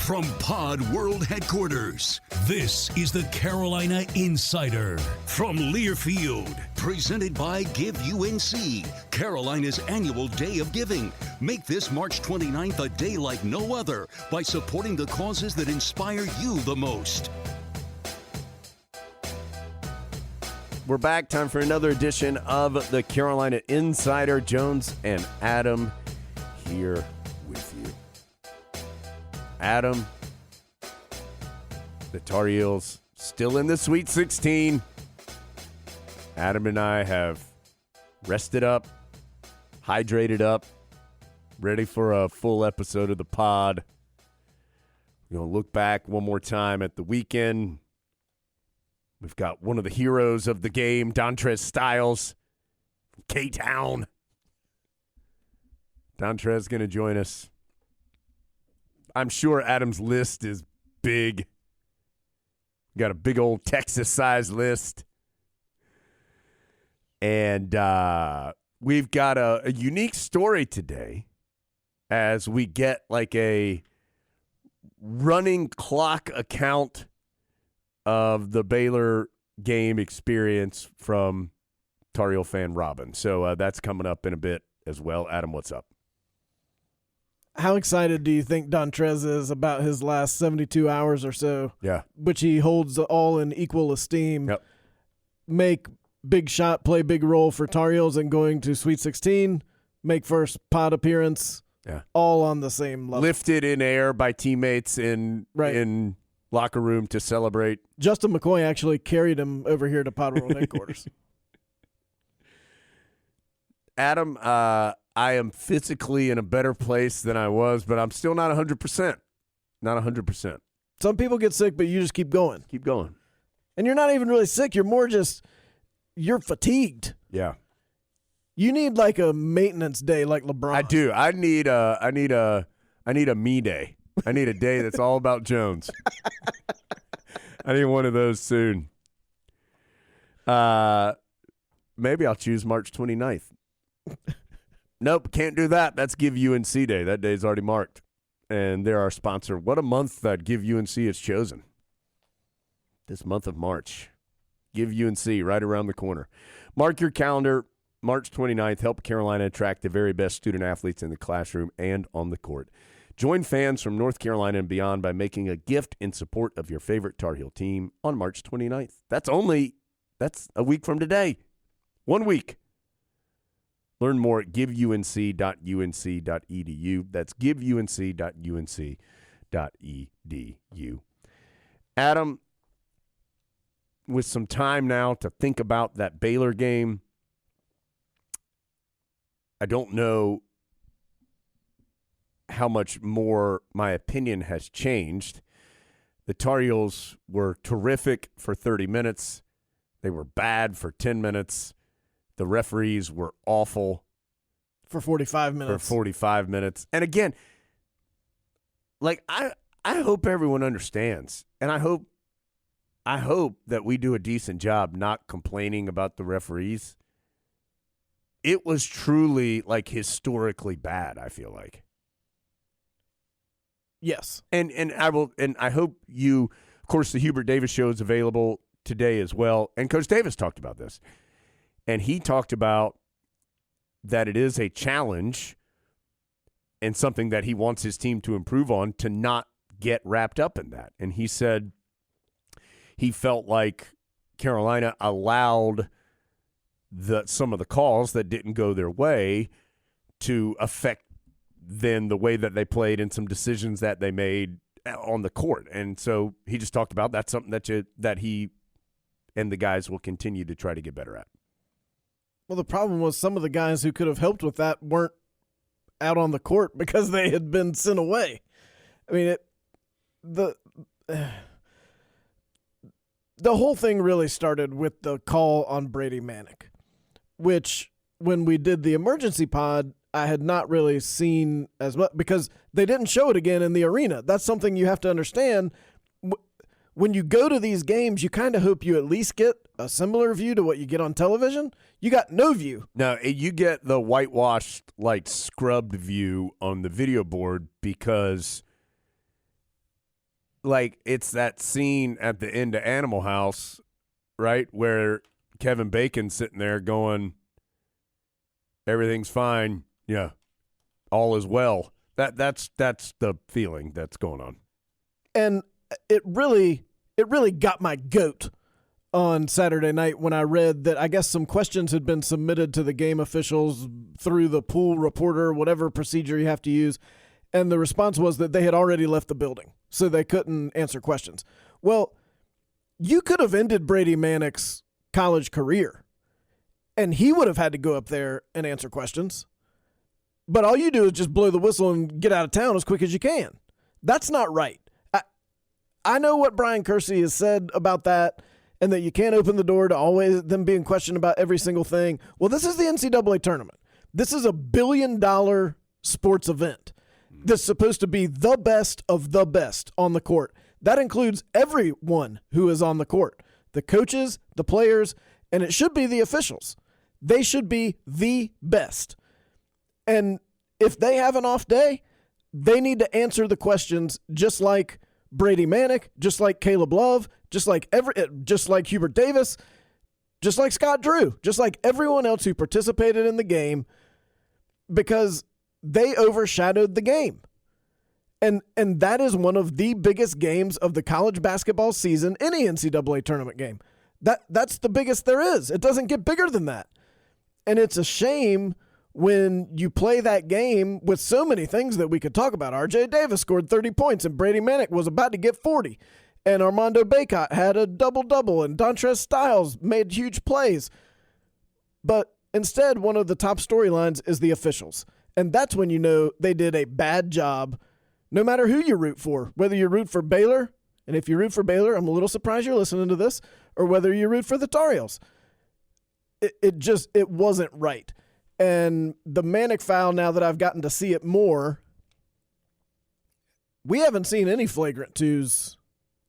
From Pod World Headquarters, this is the Carolina Insider from Learfield, presented by Give UNC, Carolina's annual day of giving. Make this March 29th a day like no other by supporting the causes that inspire you the most. We're back. Time for another edition of the Carolina Insider. Jones and Adam here with you. Adam, the Tar Heels still in the Sweet 16. Adam and I have rested up, hydrated up, ready for a full episode of the pod. We're going to look back one more time at the weekend. We've got one of the heroes of the game, Dontrez Styles, K-Town. Dontrez going to join us. I'm sure Adam's list is big. Got a big old Texas-sized list. And we've got a unique story today as we get like a running clock account of the Baylor game experience from Tar Heel fan Robin. So that's coming up in a bit as well. Adam, what's up? How excited do you think Dontrez is about his last 72 hours or so? Yeah. Which he holds all in equal esteem. Yep. Make big shot, play big role for Tar Heels and going to Sweet 16, make first pod appearance. Yeah. All on the same level. Lifted in air by teammates in locker room to celebrate. Justin McCoy actually carried him over here to Pod World headquarters. Adam, I am physically in a better place than I was, but I'm still not 100%. Not 100%. Some people get sick, but you just keep going. Keep going. And you're not even really sick. You're more just, you're fatigued. Yeah. You need like a maintenance day like LeBron. I do. I need a me day. I need a day that's all about Jones. I need one of those soon. Maybe I'll choose March 29th. Nope, can't do that. That's Give UNC Day. That day's already marked. And they're our sponsor. What a month that Give UNC has chosen. This month of March. Give UNC right around the corner. Mark your calendar. March 29th. Help Carolina attract the very best student athletes in the classroom and on the court. Join fans from North Carolina and beyond by making a gift in support of your favorite Tar Heel team on March 29th. That's a week from today. 1 week. Learn more at giveunc.unc.edu. That's giveunc.unc.edu. Adam, with some time now to think about that Baylor game, I don't know how much more my opinion has changed. The Tar Heels were terrific for 30 minutes. They were bad for 10 minutes. The referees were awful. For 45 minutes. And again, like I hope everyone understands. And I hope that we do a decent job not complaining about the referees. It was truly like historically bad, I feel like. Yes. And I hope you, of course, the Hubert Davis show is available today as well. And Coach Davis talked about this. And he talked about that it is a challenge and something that he wants his team to improve on to not get wrapped up in that. And he said he felt like Carolina allowed some of the calls that didn't go their way to affect then the way that they played and some decisions that they made on the court. And so he just talked about that's something that he and the guys will continue to try to get better at. Well, the problem was some of the guys who could have helped with that weren't out on the court because they had been sent away. I mean, the whole thing really started with the call on Brady Manick, which when we did the emergency pod, I had not really seen as much because they didn't show it again in the arena. That's something you have to understand. When you go to these games, you kind of hope you at least get a similar view to what you get on television. You got no view. No, you get the whitewashed, like scrubbed view on the video board because like it's that scene at the end of Animal House, right, where Kevin Bacon's sitting there going, everything's fine, yeah, all is well. That's the feeling that's going on. And it really got my goat on Saturday night when I read that I guess some questions had been submitted to the game officials through the pool reporter, whatever procedure you have to use, and the response was that they had already left the building, so they couldn't answer questions. Well, you could have ended Brady Manek's college career, and he would have had to go up there and answer questions. But all you do is just blow the whistle and get out of town as quick as you can. That's not right. I know what Brian Kersey has said about that, and that you can't open the door to always them being questioned about every single thing. Well, this is the NCAA tournament. This is a $1 billion sports event that's supposed to be the best of the best on the court. That includes everyone who is on the court, the coaches, the players, and it should be the officials. They should be the best. And if they have an off day, they need to answer the questions just like Brady Manek, just like Caleb Love, just like Hubert Davis, just like Scott Drew, just like everyone else who participated in the game, because they overshadowed the game. And that is one of the biggest games of the college basketball season, any NCAA tournament game. That's the biggest there is. It doesn't get bigger than that. And it's a shame when you play that game with so many things that we could talk about. R.J. Davis scored 30 points, and Brady Manek was about to get 40. And Armando Bacot had a double-double, and Dontrez Styles made huge plays. But instead, one of the top storylines is the officials. And that's when you know they did a bad job, no matter who you root for, whether you root for Baylor, and if you root for Baylor, I'm a little surprised you're listening to this, or whether you root for the Tar Heels. It wasn't right. And the Manek foul, now that I've gotten to see it more, we haven't seen any flagrant twos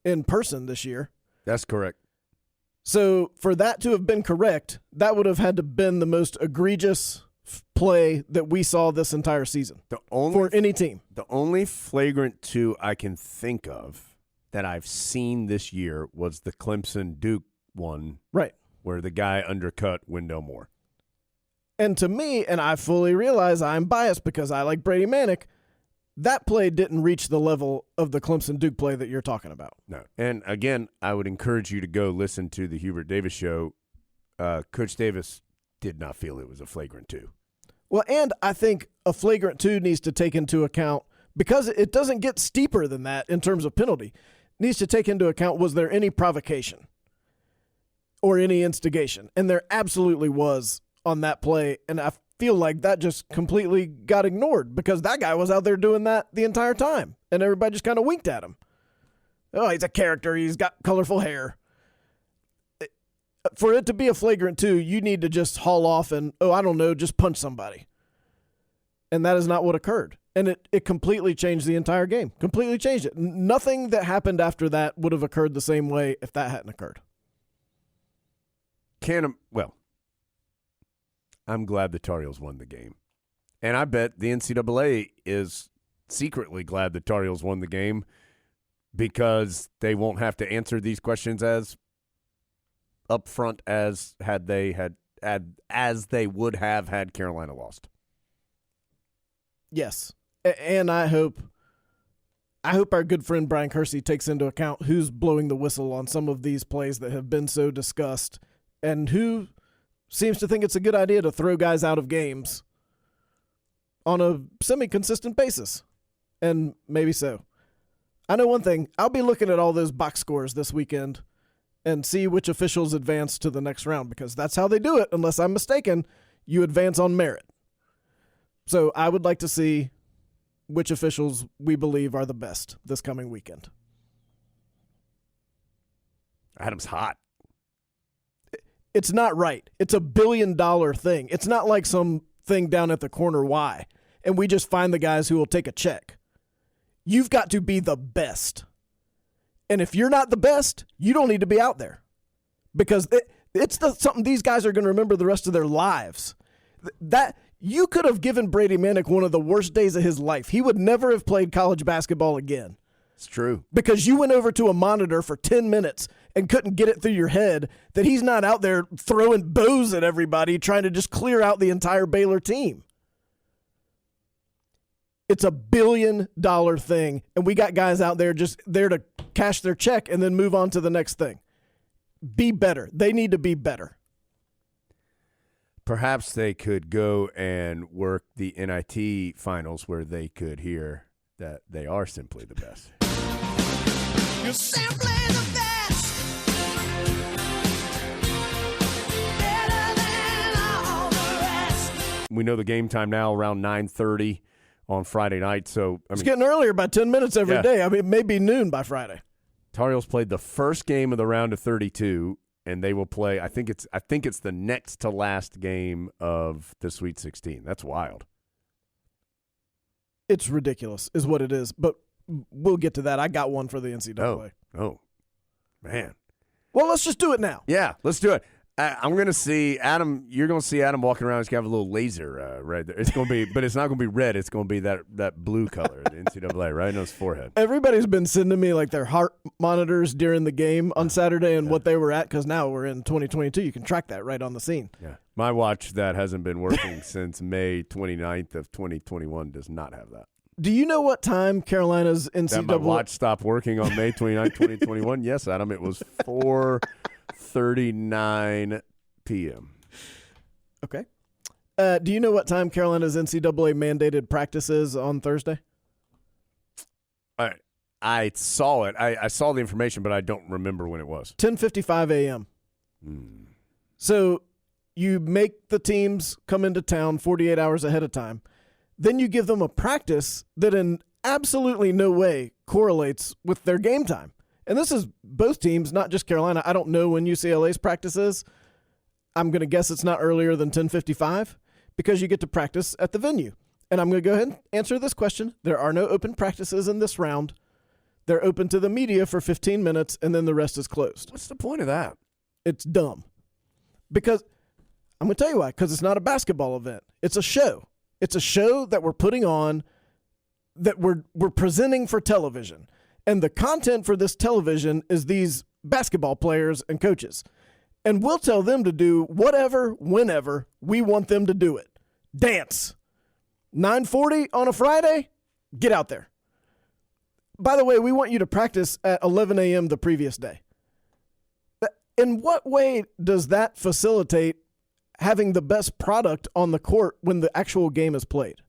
in person this year. That's correct. So for that to have been correct, that would have had to been the most egregious play that we saw this entire season for any team. The only flagrant two I can think of that I've seen this year was the Clemson-Duke one. Right. Where the guy undercut Wendell Moore. And to me, and I fully realize I'm biased because I like Brady Manek, that play didn't reach the level of the Clemson-Duke play that you're talking about. No. And again, I would encourage you to go listen to the Hubert Davis show. Coach Davis did not feel it was a flagrant two. Well, and I think a flagrant two needs to take into account, because it doesn't get steeper than that in terms of penalty, needs to take into account, was there any provocation or any instigation? And there absolutely was on that play, and I feel like that just completely got ignored because that guy was out there doing that the entire time, and everybody just kind of winked at him. Oh, he's a character. He's got colorful hair. For it to be a flagrant two, you need to just haul off and, just punch somebody. And that is not what occurred. And it completely changed the entire game. Completely changed it. Nothing that happened after that would have occurred the same way if that hadn't occurred. I'm glad the Tar Heels won the game. And I bet the NCAA is secretly glad the Tar Heels won the game because they won't have to answer these questions as upfront as they would have had Carolina lost. Yes. And I hope our good friend Brian Kersey takes into account who's blowing the whistle on some of these plays that have been so discussed and who seems to think it's a good idea to throw guys out of games on a semi-consistent basis. And maybe so. I know one thing. I'll be looking at all those box scores this weekend and see which officials advance to the next round, because that's how they do it. Unless I'm mistaken, you advance on merit. So I would like to see which officials we believe are the best this coming weekend. Adam's hot. It's not right. It's $1 billion thing. It's not like some thing down at the corner Y, and we just find the guys who will take a check. You've got to be the best. And if you're not the best, you don't need to be out there, because it's something these guys are going to remember the rest of their lives. That you could have given Brady Manek one of the worst days of his life. He would never have played college basketball again. It's true. Because you went over to a monitor for 10 minutes and couldn't get it through your head that he's not out there throwing bows at everybody trying to just clear out the entire Baylor team. It's $1 billion thing, and we got guys out there just there to cash their check and then move on to the next thing. Be better. They need to be better. Perhaps they could go and work the NIT finals where they could hear that they are simply the best. You're simply the best. Better than all the rest. We know the game time now around 9:30 on Friday night. So It's getting earlier by 10 minutes every Yeah. day. I mean, it may be noon by Friday. Tar Heels played the first game of the round of 32, and they will play. I think it's the next to last game of the Sweet 16. That's wild. It's ridiculous, is what it is. But we'll get to that. I got one for the NCAA. Oh, man. Well, let's just do it now. Yeah, let's do it. I'm going to see Adam. You're going to see Adam walking around. He's going to have a little laser right there. It's going to be, but it's not going to be red. It's going to be that blue color, the NCAA, right on his forehead. Everybody's been sending me like their heart monitors during the game on Saturday and what they were at, because now we're in 2022. You can track that right on the scene. Yeah. My watch that hasn't been working since May 29th of 2021 does not have that. Do you know what time Carolina's That NCAA? my watch stopped working on May 29th, 2021? Yes, Adam. It was 4:39 p.m. Okay. Do you know what time Carolina's NCAA mandated practice is on Thursday? I saw it. I saw the information, but I don't remember when it was. 10:55 a.m. So you make the teams come into town 48 hours ahead of time. Then you give them a practice that in absolutely no way correlates with their game time. And this is both teams, not just Carolina. I don't know when UCLA's practice is. I'm going to guess it's not earlier than 10:55 because you get to practice at the venue. And I'm going to go ahead and answer this question. There are no open practices in this round. They're open to the media for 15 minutes, and then the rest is closed. What's the point of that? It's dumb. Because I'm going to tell you why. Because it's not a basketball event. It's a show. It's a show that we're putting on, that we're presenting for television. And the content for this television is these basketball players and coaches. And we'll tell them to do whatever, whenever we want them to do it. Dance. 9:40 on a Friday? Get out there. By the way, we want you to practice at 11 a.m. the previous day. In what way does that facilitate having the best product on the court when the actual game is played?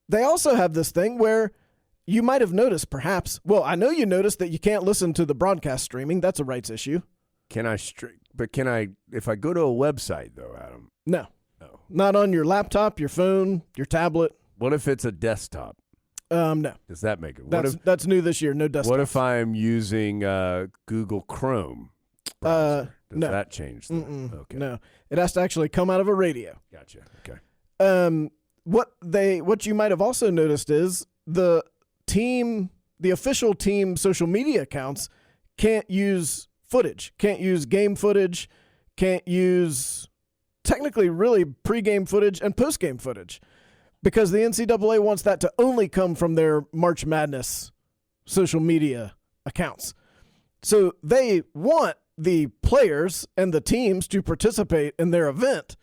They also have this thing where you might have noticed, perhaps, well, I know you noticed that you can't listen to the broadcast streaming. That's a rights issue. Can I, if I go to a website, though, Adam? No. No. Not on your laptop, your phone, your tablet. What if it's a desktop? No. Does that make it? That's new this year, no desktop. What if I'm using Google Chrome browser? Does no. that change that? Okay. No. It has to actually come out of a radio. Gotcha. Okay. What you might have also noticed is the official team social media accounts can't use footage, can't use game footage, can't use technically really pregame footage and postgame footage, because the NCAA wants that to only come from their March Madness social media accounts. So they want the players and the teams to participate in their event,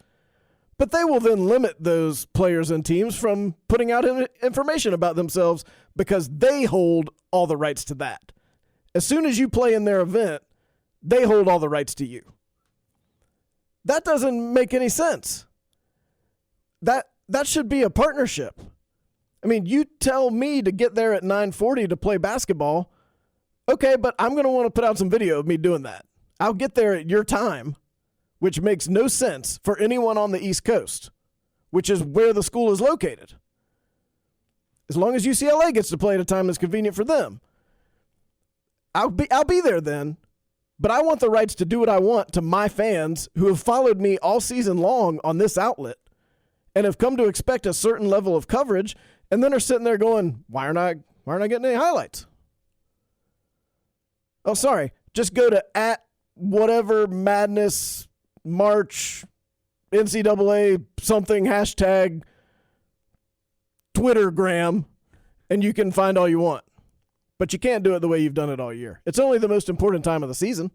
but they will then limit those players and teams from putting out information about themselves because they hold all the rights to that. As soon as you play in their event, they hold all the rights to you. That doesn't make any sense. That should be a partnership. I mean, you tell me to get there at 9:40 to play basketball. Okay, but I'm going to want to put out some video of me doing that. I'll get there at your time, which makes no sense for anyone on the East Coast, which is where the school is located. As long as UCLA gets to play at a time that's convenient for them, I'll be there then. But I want the rights to do what I want to my fans who have followed me all season long on this outlet and have come to expect a certain level of coverage, and then are sitting there going, why aren't I getting any highlights? Oh, sorry. Just go to @whatever madness March NCAA something hashtag Twittergram, and you can find all you want. but you can't do it the way you've done it all year. It's only the most important time of the season.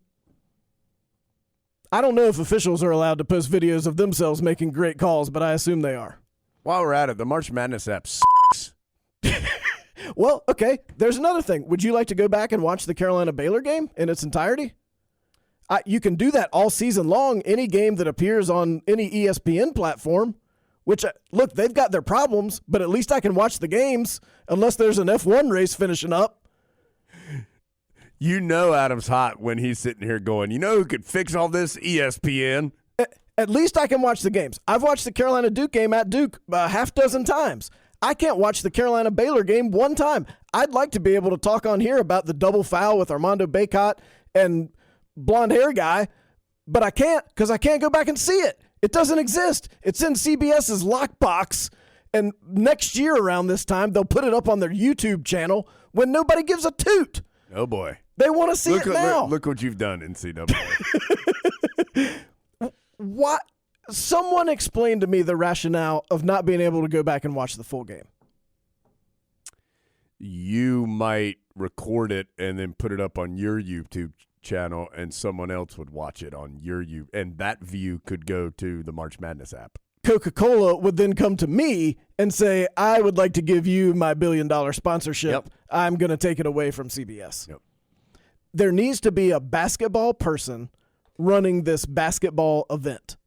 I don't know if officials are allowed to post videos of themselves making great calls, but I assume they are. While we're at it, the March Madness app sucks. Well, okay, there's another thing. Would you like to go back and watch the Carolina-Baylor game in its entirety? You can do that all season long, any game that appears on any ESPN platform, which, look, they've got their problems, but at least I can watch the games unless there's an F1 race finishing up. You know Adam's hot when he's sitting here going, you know who could fix all this? ESPN. At least I can watch the games. I've watched the Carolina-Duke game at Duke a half dozen times. I can't watch the Carolina-Baylor game one time. I'd like to be able to talk on here about the double foul with Armando Bacot and blonde hair guy, but I can't because I can't go back and see it. It doesn't exist. It's in CBS's lockbox, and next year around this time, they'll put it up on their YouTube channel when nobody gives a toot. Oh, boy. They want to see it now. Look what you've done, NCAA. What? Someone explained to me the rationale of not being able to go back and watch the full game. You might record it and then put it up on your YouTube channel, and someone else would watch it on your YouTube, and that view could go to the March Madness app. Coca-Cola would then come to me and say, I would like to give you my $1 billion sponsorship. Yep. I'm going to take it away from CBS. Yep. There needs to be a basketball person running this basketball event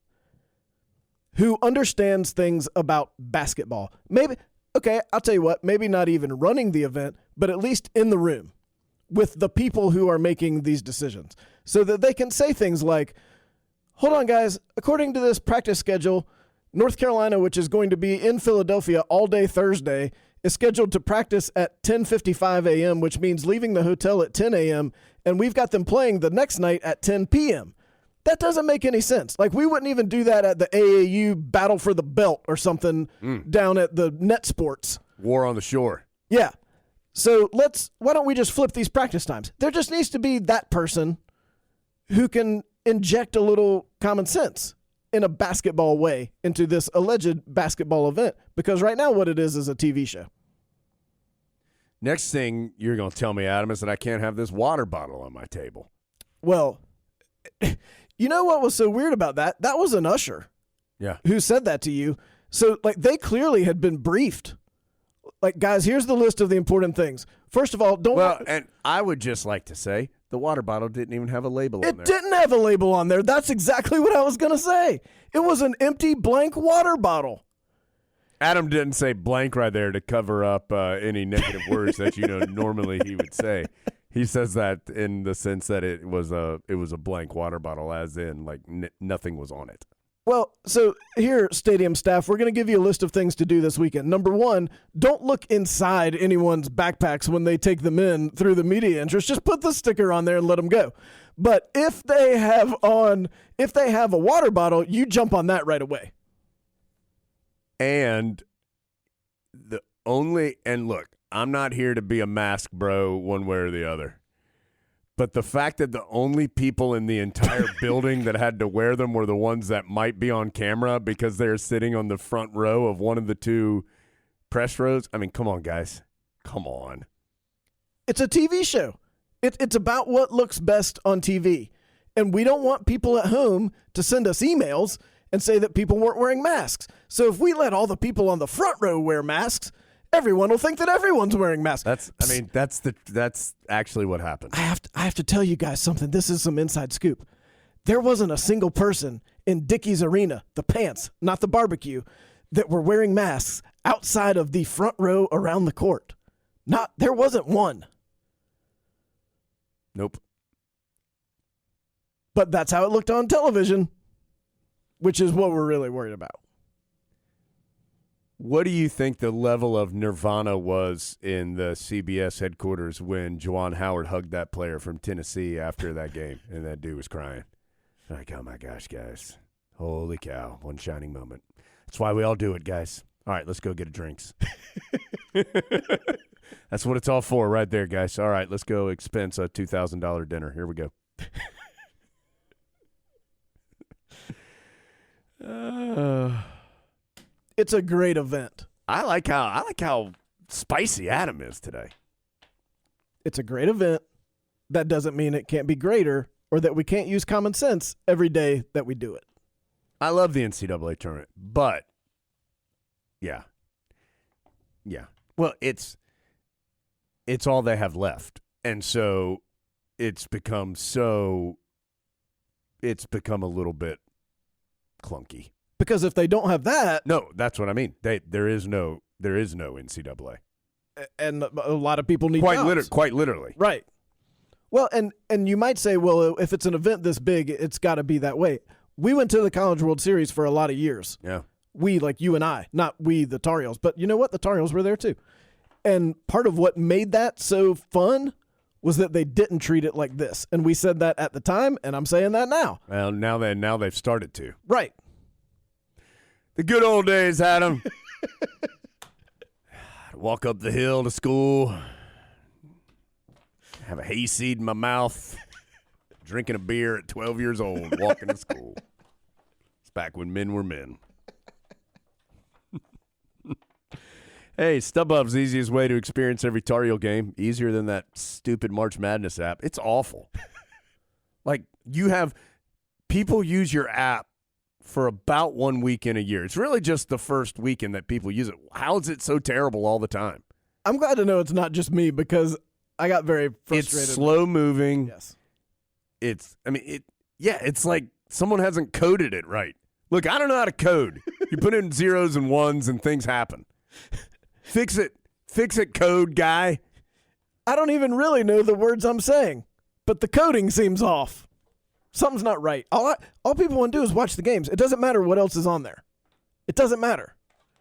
who understands things about basketball. Maybe, okay, I'll tell you what, maybe not even running the event, but at least in the room with the people who are making these decisions so that they can say things like, hold on, guys, according to this practice schedule, North Carolina, which is going to be in Philadelphia all day Thursday, is scheduled to practice at 10:55 a.m., which means leaving the hotel at 10 a.m., and we've got them playing the next night at 10 p.m. That doesn't make any sense. Like, we wouldn't even do that at the AAU Battle for the Belt or something down at the Net Sports. War on the Shore. Yeah. So why don't we just flip these practice times? There just needs to be that person who can inject a little common sense in a basketball way into this alleged basketball event, because right now what it is a TV show. Next thing you're going to tell me, Adam, is that I can't have this water bottle on my table. Well, you know what was so weird about that? That was an usher. Yeah. Who said that to you. So, like, they clearly had been briefed. Like, guys, here's the list of the important things. First of all, and I would just like to say the water bottle didn't even have a label on there. It didn't have a label on there. That's exactly what I was going to say. It was an empty blank water bottle. Adam didn't say blank right there to cover up any negative words that normally he would say. He says that in the sense that it was a blank water bottle, as in like nothing was on it. Well, so here, stadium staff, we're going to give you a list of things to do this weekend. Number one, don't look inside anyone's backpacks when they take them in through the media entrance. Just put the sticker on there and let them go. But if they have a water bottle, you jump on that right away. And look, I'm not here to be a mask bro one way or the other. But the fact that the only people in the entire building that had to wear them were the ones that might be on camera because they're sitting on the front row of one of the two press rows. I mean, come on, guys. Come on. It's a TV show. It's about what looks best on TV. And we don't want people at home to send us emails and say that people weren't wearing masks. So if we let all the people on the front row wear masks, everyone will think that everyone's wearing masks. That's actually what happened. I have to tell you guys something. This is some inside scoop. There wasn't a single person in Dickies Arena, the pants, not the barbecue, that were wearing masks outside of the front row around the court. There wasn't one. Nope. But that's how it looked on television, which is what we're really worried about. What do you think the level of nirvana was in the CBS headquarters when Juwan Howard hugged that player from Tennessee after that game and that dude was crying? Like, oh my gosh, guys. Holy cow. One shining moment. That's why we all do it, guys. All right, let's go get a drinks. That's what it's all for right there, guys. All right, let's go expense a $2,000 dinner. Here we go. It's a great event. I like how spicy Adam is today. it's a great event. That doesn't mean it can't be greater or that we can't use common sense every day that we do it. I love the NCAA tournament, but yeah. Well, it's all they have left. And so it's become a little bit clunky. Because if they don't have that, No, that's what I mean. There is no NCAA. and a lot of people need jobs. Quite literally. Right. Well, and you might say, well, if it's an event this big, it's got to be that way. We went to the College World Series for a lot of years. Yeah. We, like you and I, not we, the Tar Heels. But you know what? The Tar Heels were there too. And part of what made that so fun was that they didn't treat it like this. And we said that at the time, and I'm saying that now. Well, now they've started to. Right. The good old days, Adam. Walk up the hill to school, have a hayseed in my mouth, drinking a beer at 12 years old, walking to school. It's back when men were men. Hey, StubHub's the easiest way to experience every Tar Heel game. Easier than that stupid March Madness app. It's awful. Like, you have people use your app for about 1 weekend a year. It's really just the first weekend that people use it. How is it so terrible all the time? I'm glad to know it's not just me because I got very frustrated. It's slow moving. Yes. It's like someone hasn't coded it right. Look, I don't know how to code. You put in zeros and ones and things happen. Fix it, code guy. I don't even really know the words I'm saying, but the coding seems off. Something's not right. All people want to do is watch the games. It doesn't matter what else is on there. It doesn't matter.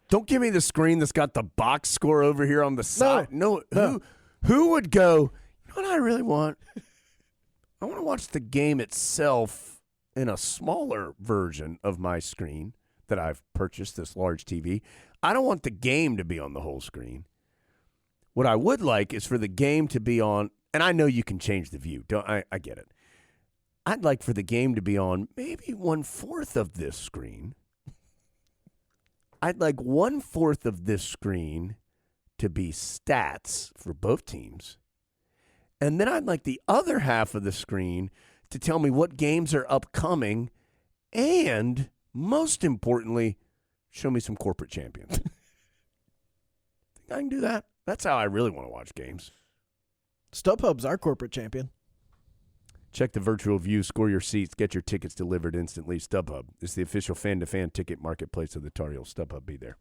Don't give me the screen that's got the box score over here on the side. No. Who would go, you know what I really want? I want to watch the game itself in a smaller version of my screen that I've purchased, this large TV. I don't want the game to be on the whole screen. What I would like is for the game to be on, and I know you can change the view. I get it. I'd like for the game to be on maybe 1/4 of this screen. I'd like 1/4 of this screen to be stats for both teams. And then I'd like the other half of the screen to tell me what games are upcoming and, most importantly, show me some corporate champions. Think I can do that? That's how I really want to watch games. StubHub's our corporate champion. Check the virtual view, score your seats, get your tickets delivered instantly. StubHub is the official fan-to-fan ticket marketplace of the Tar Heels. StubHub, be there.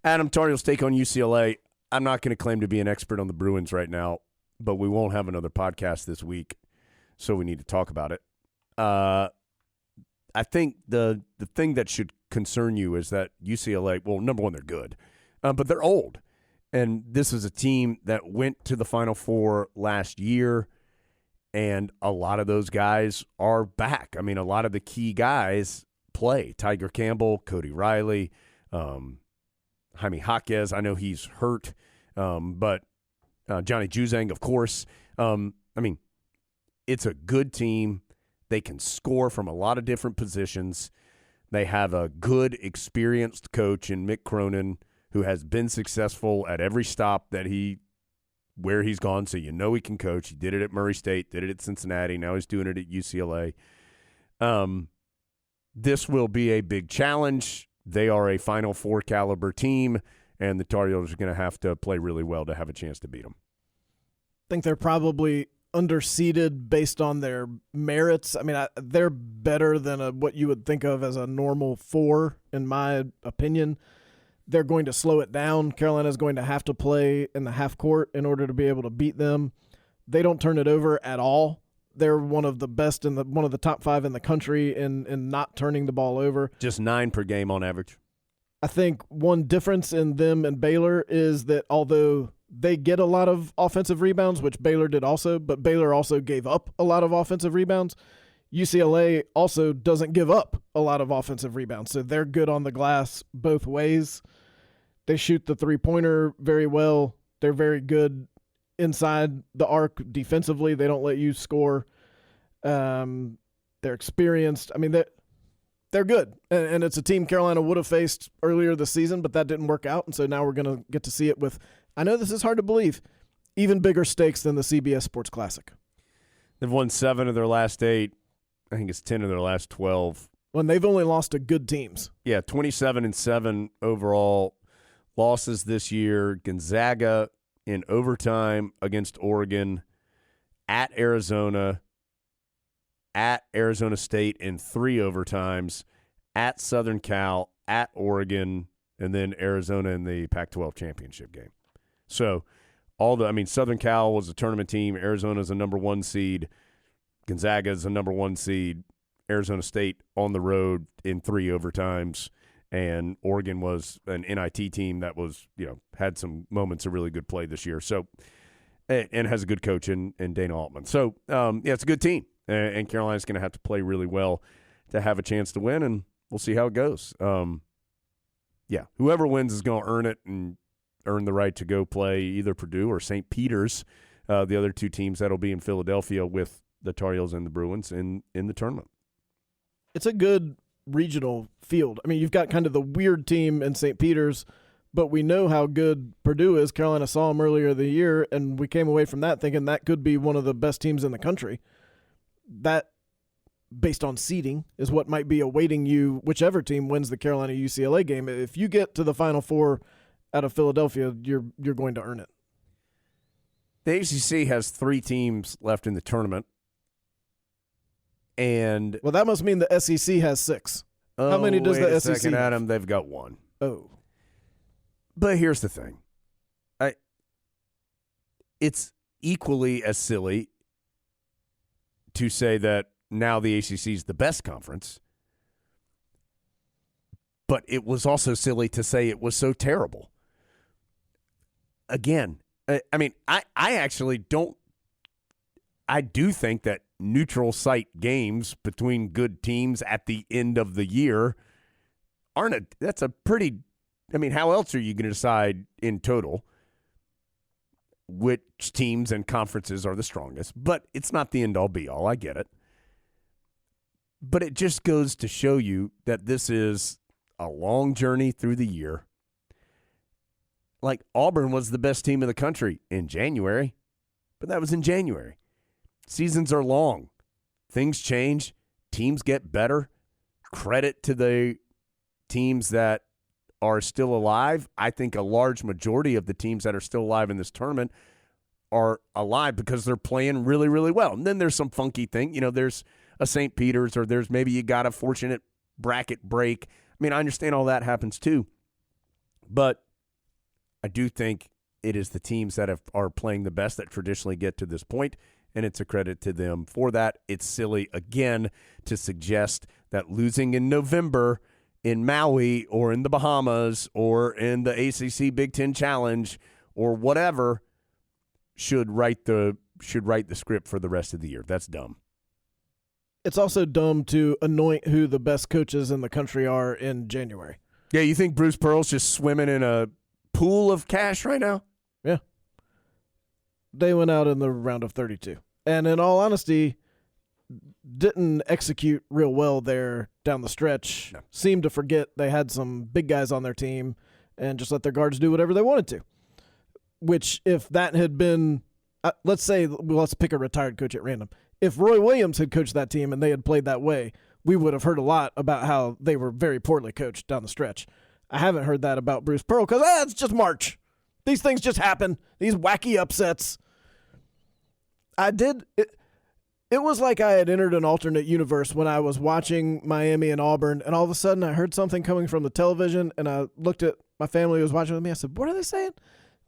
Adam, Tar Heels take on UCLA. I'm not going to claim to be an expert on the Bruins right now, but we won't have another podcast this week, so we need to talk about it. I think the thing that should concern you is that UCLA, well, number one, they're good, but they're old. And this is a team that went to the Final Four last year, and a lot of those guys are back. I mean, a lot of the key guys play. Tiger Campbell, Cody Riley, Jaime Jaquez. I know he's hurt, but Johnny Juzang, of course. It's a good team. They can score from a lot of different positions. They have a good, experienced coach in Mick Cronin who has been successful at every stop where he's gone, so you know he can coach. He did it at Murray State, did it at Cincinnati, now he's doing it at UCLA. This will be a big challenge. They are a Final Four caliber team, and the Tar Heels are going to have to play really well to have a chance to beat them. I think they're probably underseeded based on their merits. I mean, they're better than what you would think of as a normal 4, in my opinion. They're going to slow it down. Carolina's going to have to play in the half court in order to be able to beat them. They don't turn it over at all. They're one of the best one of the top 5 in the country in not turning the ball over. Just 9 per game on average. I think one difference in them and Baylor is that although they get a lot of offensive rebounds, which Baylor did also, but Baylor also gave up a lot of offensive rebounds, UCLA also doesn't give up a lot of offensive rebounds. So they're good on the glass both ways. They shoot the three-pointer very well. They're very good inside the arc defensively. They don't let you score. They're experienced. I mean, they're good. And it's a team Carolina would have faced earlier this season, but that didn't work out. And so now we're going to get to see it with, I know this is hard to believe, even bigger stakes than the CBS Sports Classic. They've won 7 of their last 8. I think it's 10 of their last 12. When they've only lost to good teams. Yeah, 27-7 overall losses this year. Gonzaga in overtime against Oregon, at Arizona State in 3 overtimes, at Southern Cal, at Oregon, and then Arizona in the Pac-12 championship game. So Southern Cal was a tournament team. Arizona's a number 1 seed. Gonzaga is a number 1 seed. Arizona State on the road in 3 overtimes. And Oregon was an NIT team that was, had some moments of really good play this year. So, and has a good coach in Dana Altman. So, it's a good team. And Carolina's going to have to play really well to have a chance to win, and we'll see how it goes. Whoever wins is going to earn it and earn the right to go play either Purdue or St. Peter's, the other 2 teams that'll be in Philadelphia with the Tar Heels and the Bruins in the tournament. It's a good regional field. I mean, you've got kind of the weird team in St. Peter's, but we know how good Purdue is. Carolina saw them earlier the year, and we came away from that thinking that could be one of the best teams in the country. That, based on seeding, is what might be awaiting you, whichever team wins the Carolina-UCLA game. If you get to the Final Four out of Philadelphia, you're going to earn it. The ACC has 3 teams left in the tournament. And well, that must mean the SEC has 6. How many does the SEC second, have? Adam, they've got 1. Oh. But here's the thing. It's equally as silly to say that now the ACC is the best conference, but it was also silly to say it was so terrible. Again, I actually don't. I do think that neutral site games between good teams at the end of the year that's a pretty, how else are you going to decide in total which teams and conferences are the strongest? But it's not the end-all be-all. I get it. But it just goes to show you that this is a long journey through the year. Like, Auburn was the best team in the country in January, but that was in January. Seasons are long. Things change. Teams get better. Credit to the teams that are still alive. I think a large majority of the teams that are still alive in this tournament are alive because they're playing really, really well. And then there's some funky thing. There's a St. Peter's, or there's maybe you got a fortunate bracket break. I understand all that happens too. But I do think it is the teams that are playing the best that traditionally get to this point, and it's a credit to them for that. It's silly, again, to suggest that losing in November in Maui or in the Bahamas or in the ACC Big Ten Challenge or whatever should write the script for the rest of the year. That's dumb. It's also dumb to anoint who the best coaches in the country are in January. Yeah, you think Bruce Pearl's just swimming in a pool of cash right now? Yeah. They went out in the round of 32. And in all honesty, didn't execute real well there down the stretch. No. Seemed to forget they had some big guys on their team and just let their guards do whatever they wanted to. Which, if that had been, let's pick a retired coach at random. If Roy Williams had coached that team and they had played that way, we would have heard a lot about how they were very poorly coached down the stretch. I haven't heard that about Bruce Pearl because it's just March. These things just happen. These wacky upsets. It was like I had entered an alternate universe when I was watching Miami and Auburn, and all of a sudden I heard something coming from the television, and I looked at my family who was watching with me. I said, "What are they saying?"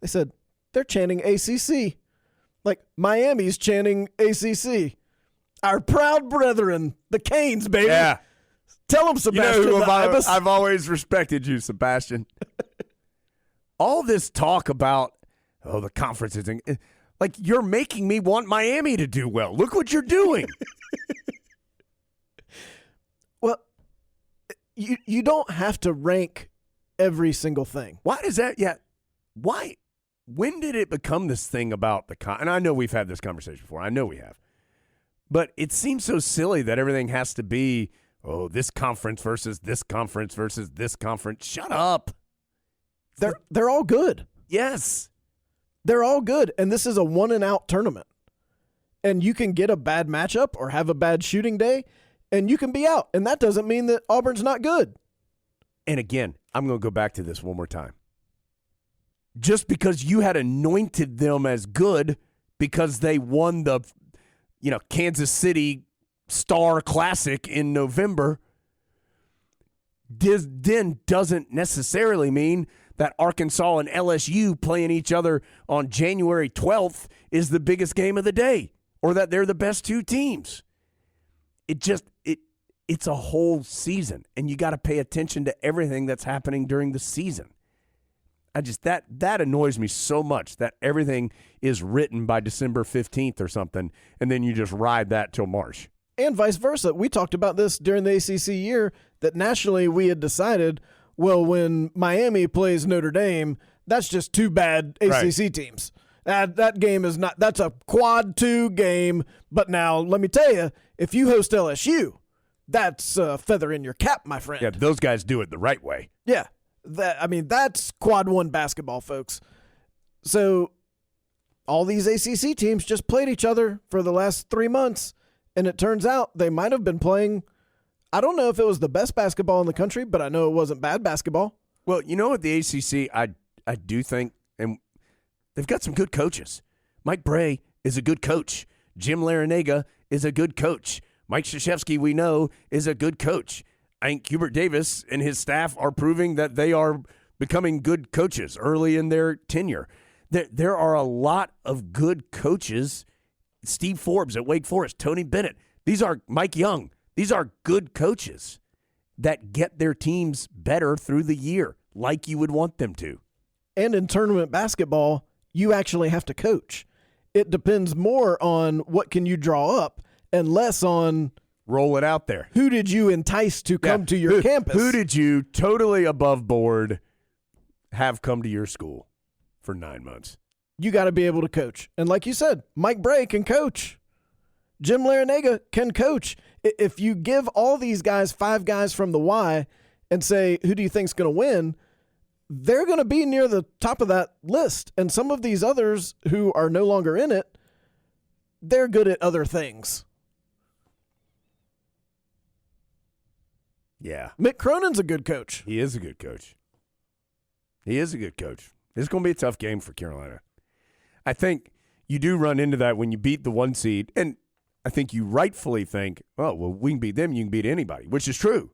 They said, "They're chanting ACC." Like, Miami's chanting ACC. Our proud brethren, the Canes, baby. Yeah. Tell them, Sebastian. I've always respected you, Sebastian. All this talk about, the conferences, like, you're making me want Miami to do well. Look what you're doing. Well, you don't have to rank every single thing. Why does that? Yeah. Why? When did it become this thing about and I know we've had this conversation before. I know we have. But it seems so silly that everything has to be, this conference versus this conference versus this conference. Shut up. They're all good. Yes. They're all good, and this is a one-and-out tournament. And you can get a bad matchup or have a bad shooting day, and you can be out. And that doesn't mean that Auburn's not good. And again, I'm going to go back to this one more time. Just because you had anointed them as good because they won the, Kansas City Star Classic in November, then doesn't necessarily mean that Arkansas and LSU playing each other on January 12th is the biggest game of the day, or that they're the best two teams. It's a whole season, and you got to pay attention to everything that's happening during the season. That annoys me so much that everything is written by December 15th or something, and then you just ride that till March. And vice versa. We talked about this during the ACC year, that nationally we had decided, well, when Miami plays Notre Dame, that's just two bad ACC teams. That game is not – that's a quad 2 game. But now let me tell you, if you host LSU, that's a feather in your cap, my friend. Yeah, those guys do it the right way. Yeah. That's quad 1 basketball, folks. So all these ACC teams just played each other for the last 3 months, and it turns out they might have been playing – I don't know if it was the best basketball in the country, but I know it wasn't bad basketball. Well, you know what, the ACC, I do think, and they've got some good coaches. Mike Bray is a good coach. Jim Larinaga is a good coach. Mike Krzyzewski, we know, is a good coach. I think Hubert Davis and his staff are proving that they are becoming good coaches early in their tenure. There are a lot of good coaches. Steve Forbes at Wake Forest, Tony Bennett. These are Mike Young. These are good coaches that get their teams better through the year, like you would want them to. And in tournament basketball, you actually have to coach. It depends more on what can you draw up and less on roll it out there. Who did you entice to come to your campus? Who did you totally above board have come to your school for 9 months? You got to be able to coach. And like you said, Mike Bray can coach. Jim Larinaga can coach. If you give all these guys 5 guys from the Y and say, who do you think's going to win, they're going to be near the top of that list. And some of these others who are no longer in it, they're good at other things. Yeah. Mick Cronin's a good coach. He is a good coach. This is going to be a tough game for Carolina. I think you do run into that when you beat the 1 seed, and I think you rightfully think, oh, well, we can beat them, you can beat anybody, which is true.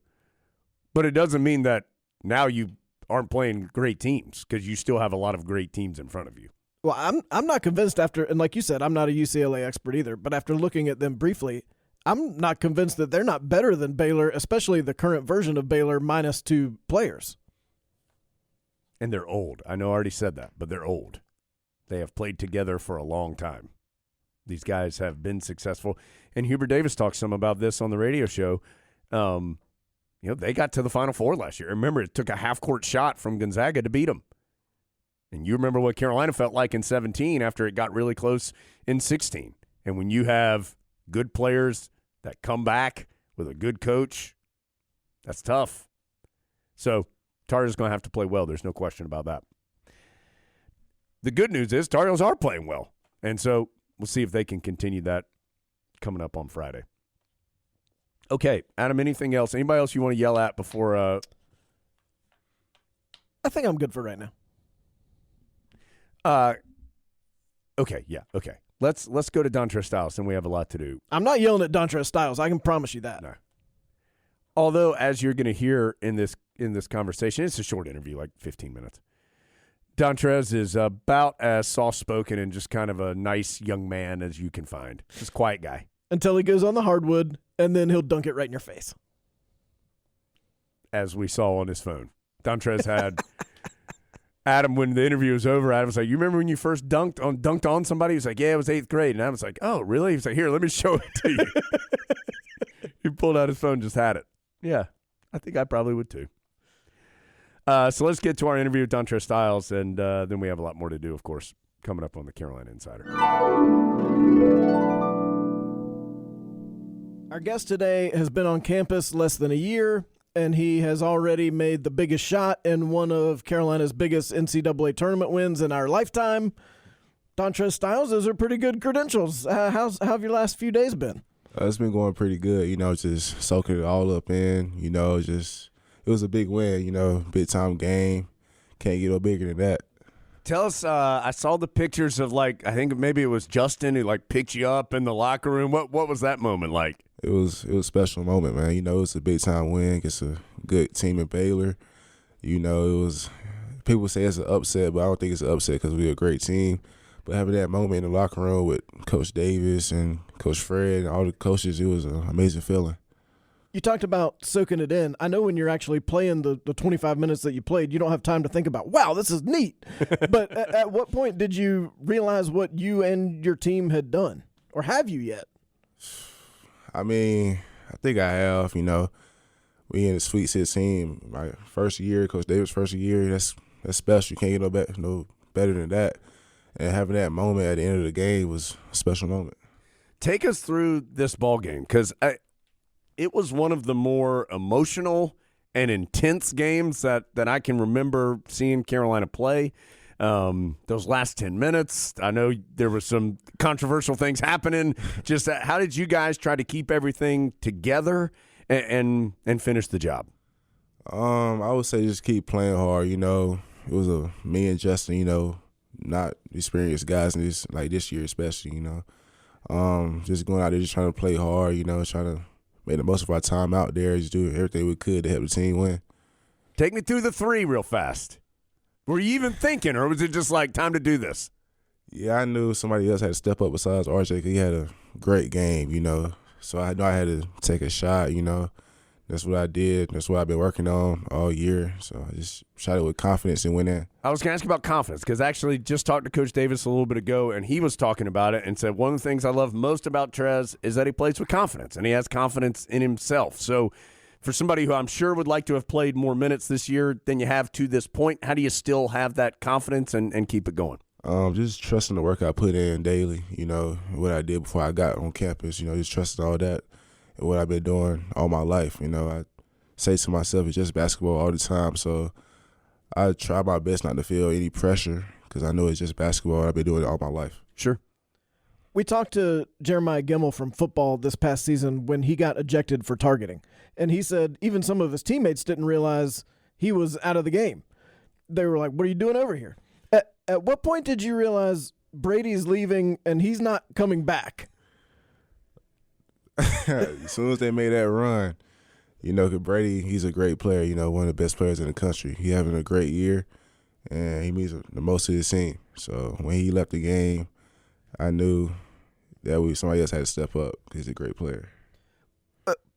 But it doesn't mean that now you aren't playing great teams, because you still have a lot of great teams in front of you. Well, I'm not convinced after, and like you said, I'm not a UCLA expert either, but after looking at them briefly, I'm not convinced that they're not better than Baylor, especially the current version of Baylor minus 2 players. And they're old. I know I already said that, but they're old. They have played together for a long time. These guys have been successful. And Hubert Davis talked some about this on the radio show. They got to the Final Four last year. Remember, it took a half-court shot from Gonzaga to beat them. And you remember what Carolina felt like in 17 after it got really close in 16. And when you have good players that come back with a good coach, that's tough. So Tar Heels going to have to play well. There's no question about that. The good news is Tar Heels are playing well. And so we'll see if they can continue that coming up on Friday. Okay, Adam, anything else? Anybody else you want to yell at before? I think I'm good for right now. Okay. Let's go to Dontrez Styles, and we have a lot to do. I'm not yelling at Dontrez Styles. I can promise you that. No. Although, as you're going to hear in this conversation, it's a short interview, like 15 minutes. Dontrez is about as soft-spoken and just kind of a nice young man as you can find. Just a quiet guy. Until he goes on the hardwood, and then he'll dunk it right in your face. As we saw on his phone. Dontrez had Adam, when the interview was over, Adam was like, you remember when you first dunked on somebody? He was like, yeah, it was 8th grade. And Adam was like, oh, really? He was like, here, let me show it to you. He pulled out his phone, just had it. Yeah, I think I probably would too. So let's get to our interview with Dontrez Styles, and then we have a lot more to do, of course, coming up on the Carolina Insider. Our guest today has been on campus less than a year, and he has already made the biggest shot in one of Carolina's biggest NCAA tournament wins in our lifetime. Dontrez Styles, those are pretty good credentials. How have your last few days been? It's been going pretty good, just soaking it all up in, it was a big win, big time game. Can't get no bigger than that. Tell us, I saw the pictures of I think maybe it was Justin who picked you up in the locker room. What was that moment like? It was a special moment, man. It was a big time win against a good team in Baylor. It was, people say it's an upset, but I don't think it's an upset because we're a great team. But having that moment in the locker room with Coach Davis and Coach Fred and all the coaches, it was an amazing feeling. You talked about soaking it in. I know when you're actually playing the 25 minutes that you played, you don't have time to think about, wow, this is neat. But at what point did you realize what you and your team had done? Or have you yet? I think I have, we in the Sweet 16, my first year, Coach Davis' first year, that's special. You can't get no better than that. And having that moment at the end of the game was a special moment. Take us through this ball game, because it was one of the more emotional and intense games that I can remember seeing Carolina play. Those last 10 minutes, I know there were some controversial things happening. Just how did you guys try to keep everything together and finish the job? I would say just keep playing hard. It was me and Justin, not experienced guys in this year especially, just going out there just trying to play hard, trying to make the most of our time out there, just do everything we could to help the team win. Take me through the three real fast. Were you even thinking, or was it just time to do this? Yeah, I knew somebody else had to step up besides RJ because he had a great game, So I know I had to take a shot, That's what I did. That's what I've been working on all year. So I just shot it with confidence and went in. I was going to ask you about confidence because I actually just talked to Coach Davis a little bit ago, and he was talking about it and said one of the things I love most about Trez is that he plays with confidence, and he has confidence in himself. So for somebody who I'm sure would like to have played more minutes this year than you have to this point, how do you still have that confidence and keep it going? Just trusting the work I put in daily, what I did before I got on campus, just trusting all that. What I've been doing all my life. I say to myself, it's just basketball all the time. So I try my best not to feel any pressure because I know it's just basketball. I've been doing it all my life. Sure. We talked to Jeremiah Gemmel from football this past season when he got ejected for targeting. And he said even some of his teammates didn't realize he was out of the game. They were like, what are you doing over here? At what point did you realize Brady's leaving and he's not coming back? As soon as they made that run, because Brady, he's a great player, one of the best players in the country. He having a great year, and he means the most to his team. So when he left the game, I knew that somebody else had to step up because he's a great player.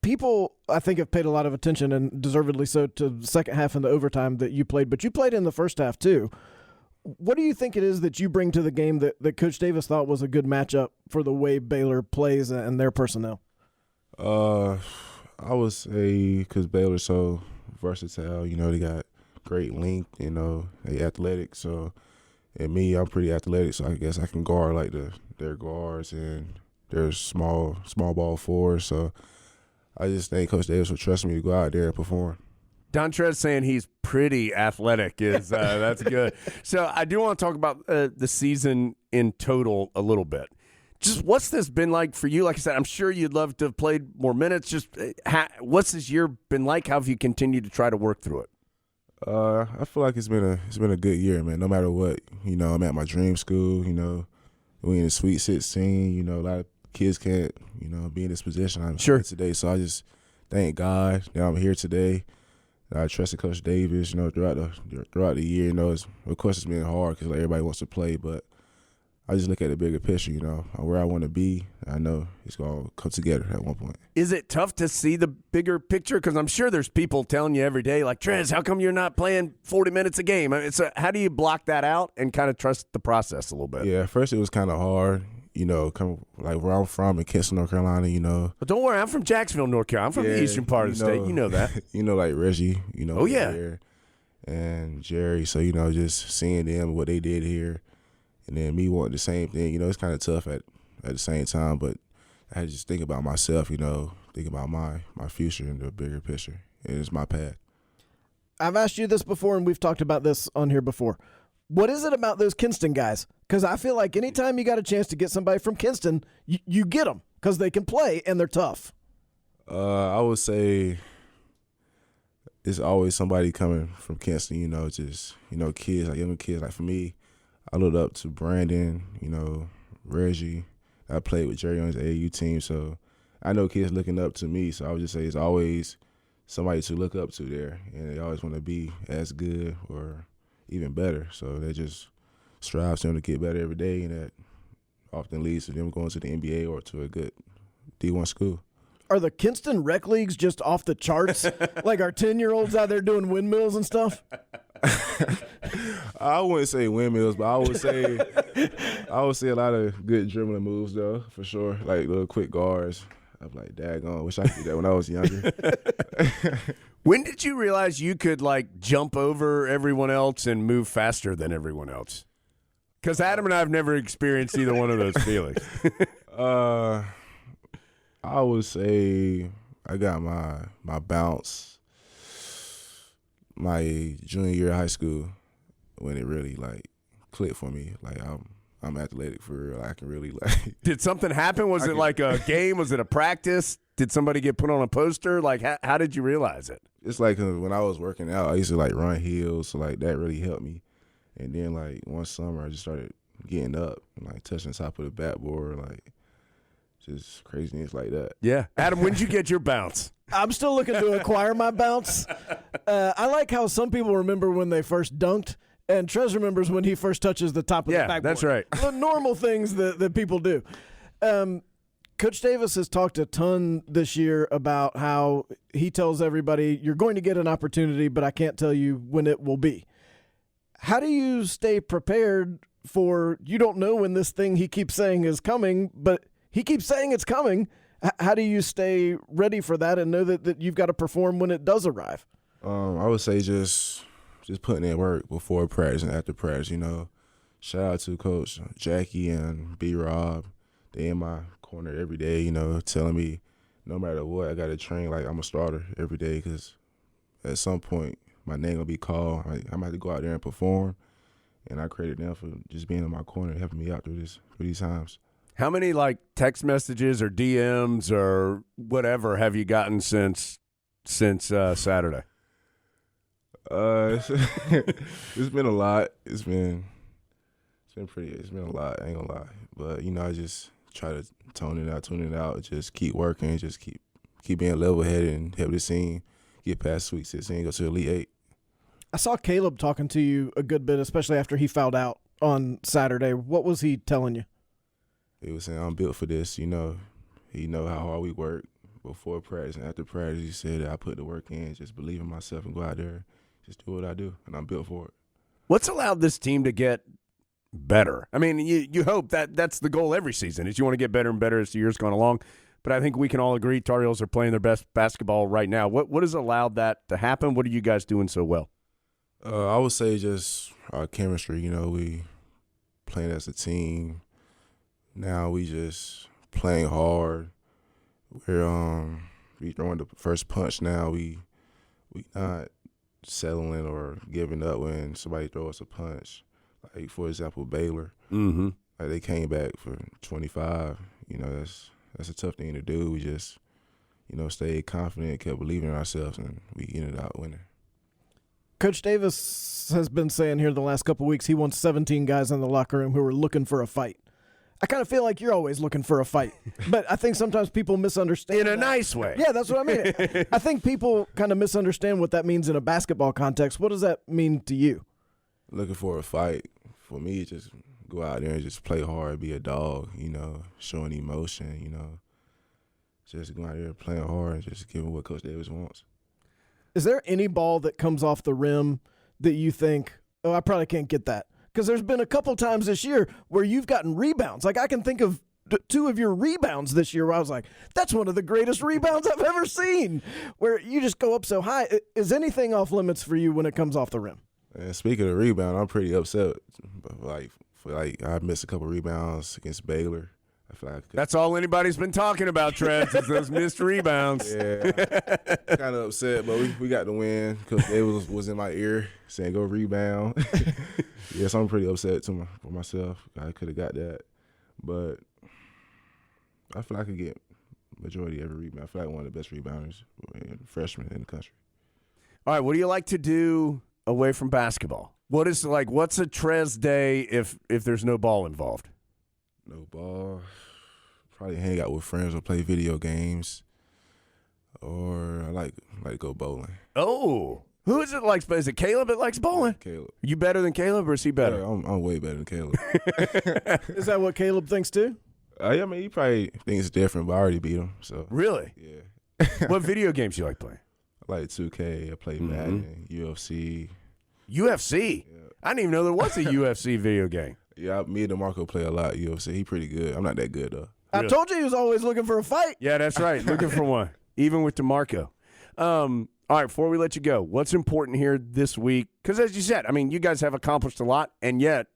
People, I think, have paid a lot of attention, and deservedly so, to the second half and the overtime that you played, but you played in the first half too. What do you think it is that you bring to the game that Coach Davis thought was a good matchup for the way Baylor plays and their personnel? I would say because Baylor's so versatile, they got great length, they athletic. So, and me, I'm pretty athletic, so I guess I can guard their guards and their small ball forwards. So I just think Coach Davis would trust me to go out there and perform. Dontrez saying he's pretty athletic is that's good. So I do want to talk about the season in total a little bit. Just what's this been like for you? Like I said, I'm sure you'd love to have played more minutes. Just what's this year been like? How have you continued to try to work through it? I feel like it's been a good year, man. No matter what, I'm at my dream school. We in the Sweet 16. A lot of kids can't, be in this position I'm sure in today. So I just thank God that I'm here today. I trusted Coach Davis, throughout the year. Of course it's been hard because everybody wants to play, but I just look at the bigger picture, where I want to be. I know it's going to come together at one point. Is it tough to see the bigger picture? Because I'm sure there's people telling you every day, like, Trez, how come you're not playing 40 minutes a game? How do you block that out and kind of trust the process a little bit? Yeah, at first it was kind of hard, where I'm from in Kinston, North Carolina, But don't worry, I'm from Jacksonville, North Carolina. I'm from the eastern part of the state. You know that. Like Reggie, Oh, yeah. There, and Jerry. So, just seeing them, what they did here. And then me wanting the same thing, it's kind of tough at the same time. But I had to just think about myself, think about my future and the bigger picture. And it's my path. I've asked you this before, and we've talked about this on here before. What is it about those Kinston guys? Because I feel like anytime you got a chance to get somebody from Kinston, you get them because they can play and they're tough. I would say it's always somebody coming from Kinston, just, kids, like younger kids. Like for me, I looked up to Brandon, Reggie. I played with Jerry on his AAU team, so I know kids looking up to me. So I would just say it's always somebody to look up to there, and they always want to be as good or even better. So they just strive to them to get better every day, and that often leads to them going to the NBA or to a good D1 school. Are the Kinston rec leagues just off the charts? Like our 10-year-olds out there doing windmills and stuff? I wouldn't say windmills, but I would say a lot of good dribbling moves though, for sure. Like little quick guards. I'm like, daggone, wish I could do that when I was younger. When did you realize you could like jump over everyone else and move faster than everyone else? Because Adam and I have never experienced either one of those feelings. I would say I got my bounce my junior year of high school when it really like clicked for me. Like I'm athletic for real. I can really like. Did something happen? Was it like a game? Was it a practice? Did somebody get put on a poster? Like how did you realize it? It's like when I was working out, I used to like run hills, so like that really helped me. And then like one summer, I just started getting up and like touching the top of the backboard, like just craziness like that. Yeah. Adam, when did you get your bounce? I'm still looking to acquire my bounce. I like how some people remember when they first dunked, and Trez remembers when he first touches the top of the backboard. Yeah, that's right. The normal things that people do. Coach Davis has talked a ton this year about how he tells everybody, you're going to get an opportunity, but I can't tell you when it will be. How do you stay prepared for, you don't know when this thing he keeps saying is coming, but he keeps saying it's coming. How do you stay ready for that and know that you've got to perform when it does arrive? I would say just putting in work before practice and after practice, Shout out to Coach Jackie and B-Rob. They in my corner every day, telling me no matter what, I got to train like I'm a starter every day because at some point my name going to be called. I'm going to have to go out there and perform, and I credit them for just being in my corner and helping me out through these times. How many like text messages or DMs or whatever have you gotten since Saturday? It's been a lot. It's been a lot. I ain't gonna lie, but I just try to tune it out. Just keep working. Just keep being level headed and help this team get past Sweet 16, go to Elite 8. I saw Caleb talking to you a good bit, especially after he fouled out on Saturday. What was he telling you? He was saying, I'm built for this, He know how hard we work before practice and after practice. He said that I put the work in, just believe in myself and go out there, just do what I do, and I'm built for it. What's allowed this team to get better? I mean, you hope that's the goal every season, is you want to get better and better as the year's gone along. But I think we can all agree Tar Heels are playing their best basketball right now. What has allowed that to happen? What are you guys doing so well? I would say just our chemistry. We playing as a team. Now we just playing hard. We throwing the first punch now. We not settling or giving up when somebody throws us a punch. Like for example, Baylor. Mm-hmm. Like they came back for 25. That's a tough thing to do. We just stayed confident, kept believing in ourselves, and we ended out winning. Coach Davis has been saying here the last couple of weeks he wants 17 guys in the locker room who are looking for a fight. I kind of feel like you're always looking for a fight, but I think sometimes people misunderstand. In a nice way. Yeah, that's what I mean. I think people kind of misunderstand what that means in a basketball context. What does that mean to you? Looking for a fight. For me, just go out there and just play hard, be a dog, showing emotion, just going out there playing hard and just giving what Coach Davis wants. Is there any ball that comes off the rim that you think, oh, I probably can't get that? Because there's been a couple times this year where you've gotten rebounds. Like I can think of two of your rebounds this year where I was like, that's one of the greatest rebounds I've ever seen, where you just go up so high. Is anything off limits for you when it comes off the rim? And speaking of rebound, I'm pretty upset. I missed a couple rebounds against Baylor. I feel like I could. That's all anybody's been talking about, Trez, is those missed rebounds. Yeah, kind of upset, but we got the win because they was in my ear saying go rebound. Yes, I'm pretty upset for myself. I could have got that, but I feel like I could get majority every rebound. I feel like one of the best rebounders, freshmen in the country. All right, what do you like to do away from basketball? What's a Trez day if there's no ball involved? No ball. Probably hang out with friends or play video games. Or I like to go bowling. Oh, who is it likes? Is it Caleb that likes bowling? Caleb. You better than Caleb, or is he better? Yeah, I'm way better than Caleb. Is that what Caleb thinks too? I mean, he probably thinks it's different, but I already beat him. So Really? yeah. What video games you like playing? I like 2K. I play Madden, UFC. UFC. Yeah. I didn't even know there was a UFC video game. Yeah, me and DeMarco play a lot UFC. He pretty good. I'm not that good though. I told you he was always looking for a fight. Yeah, that's right. Looking for one, even with DeMarco. All right, before we let you go, what's important here this week? Because as you said, I mean, you guys have accomplished a lot, and yet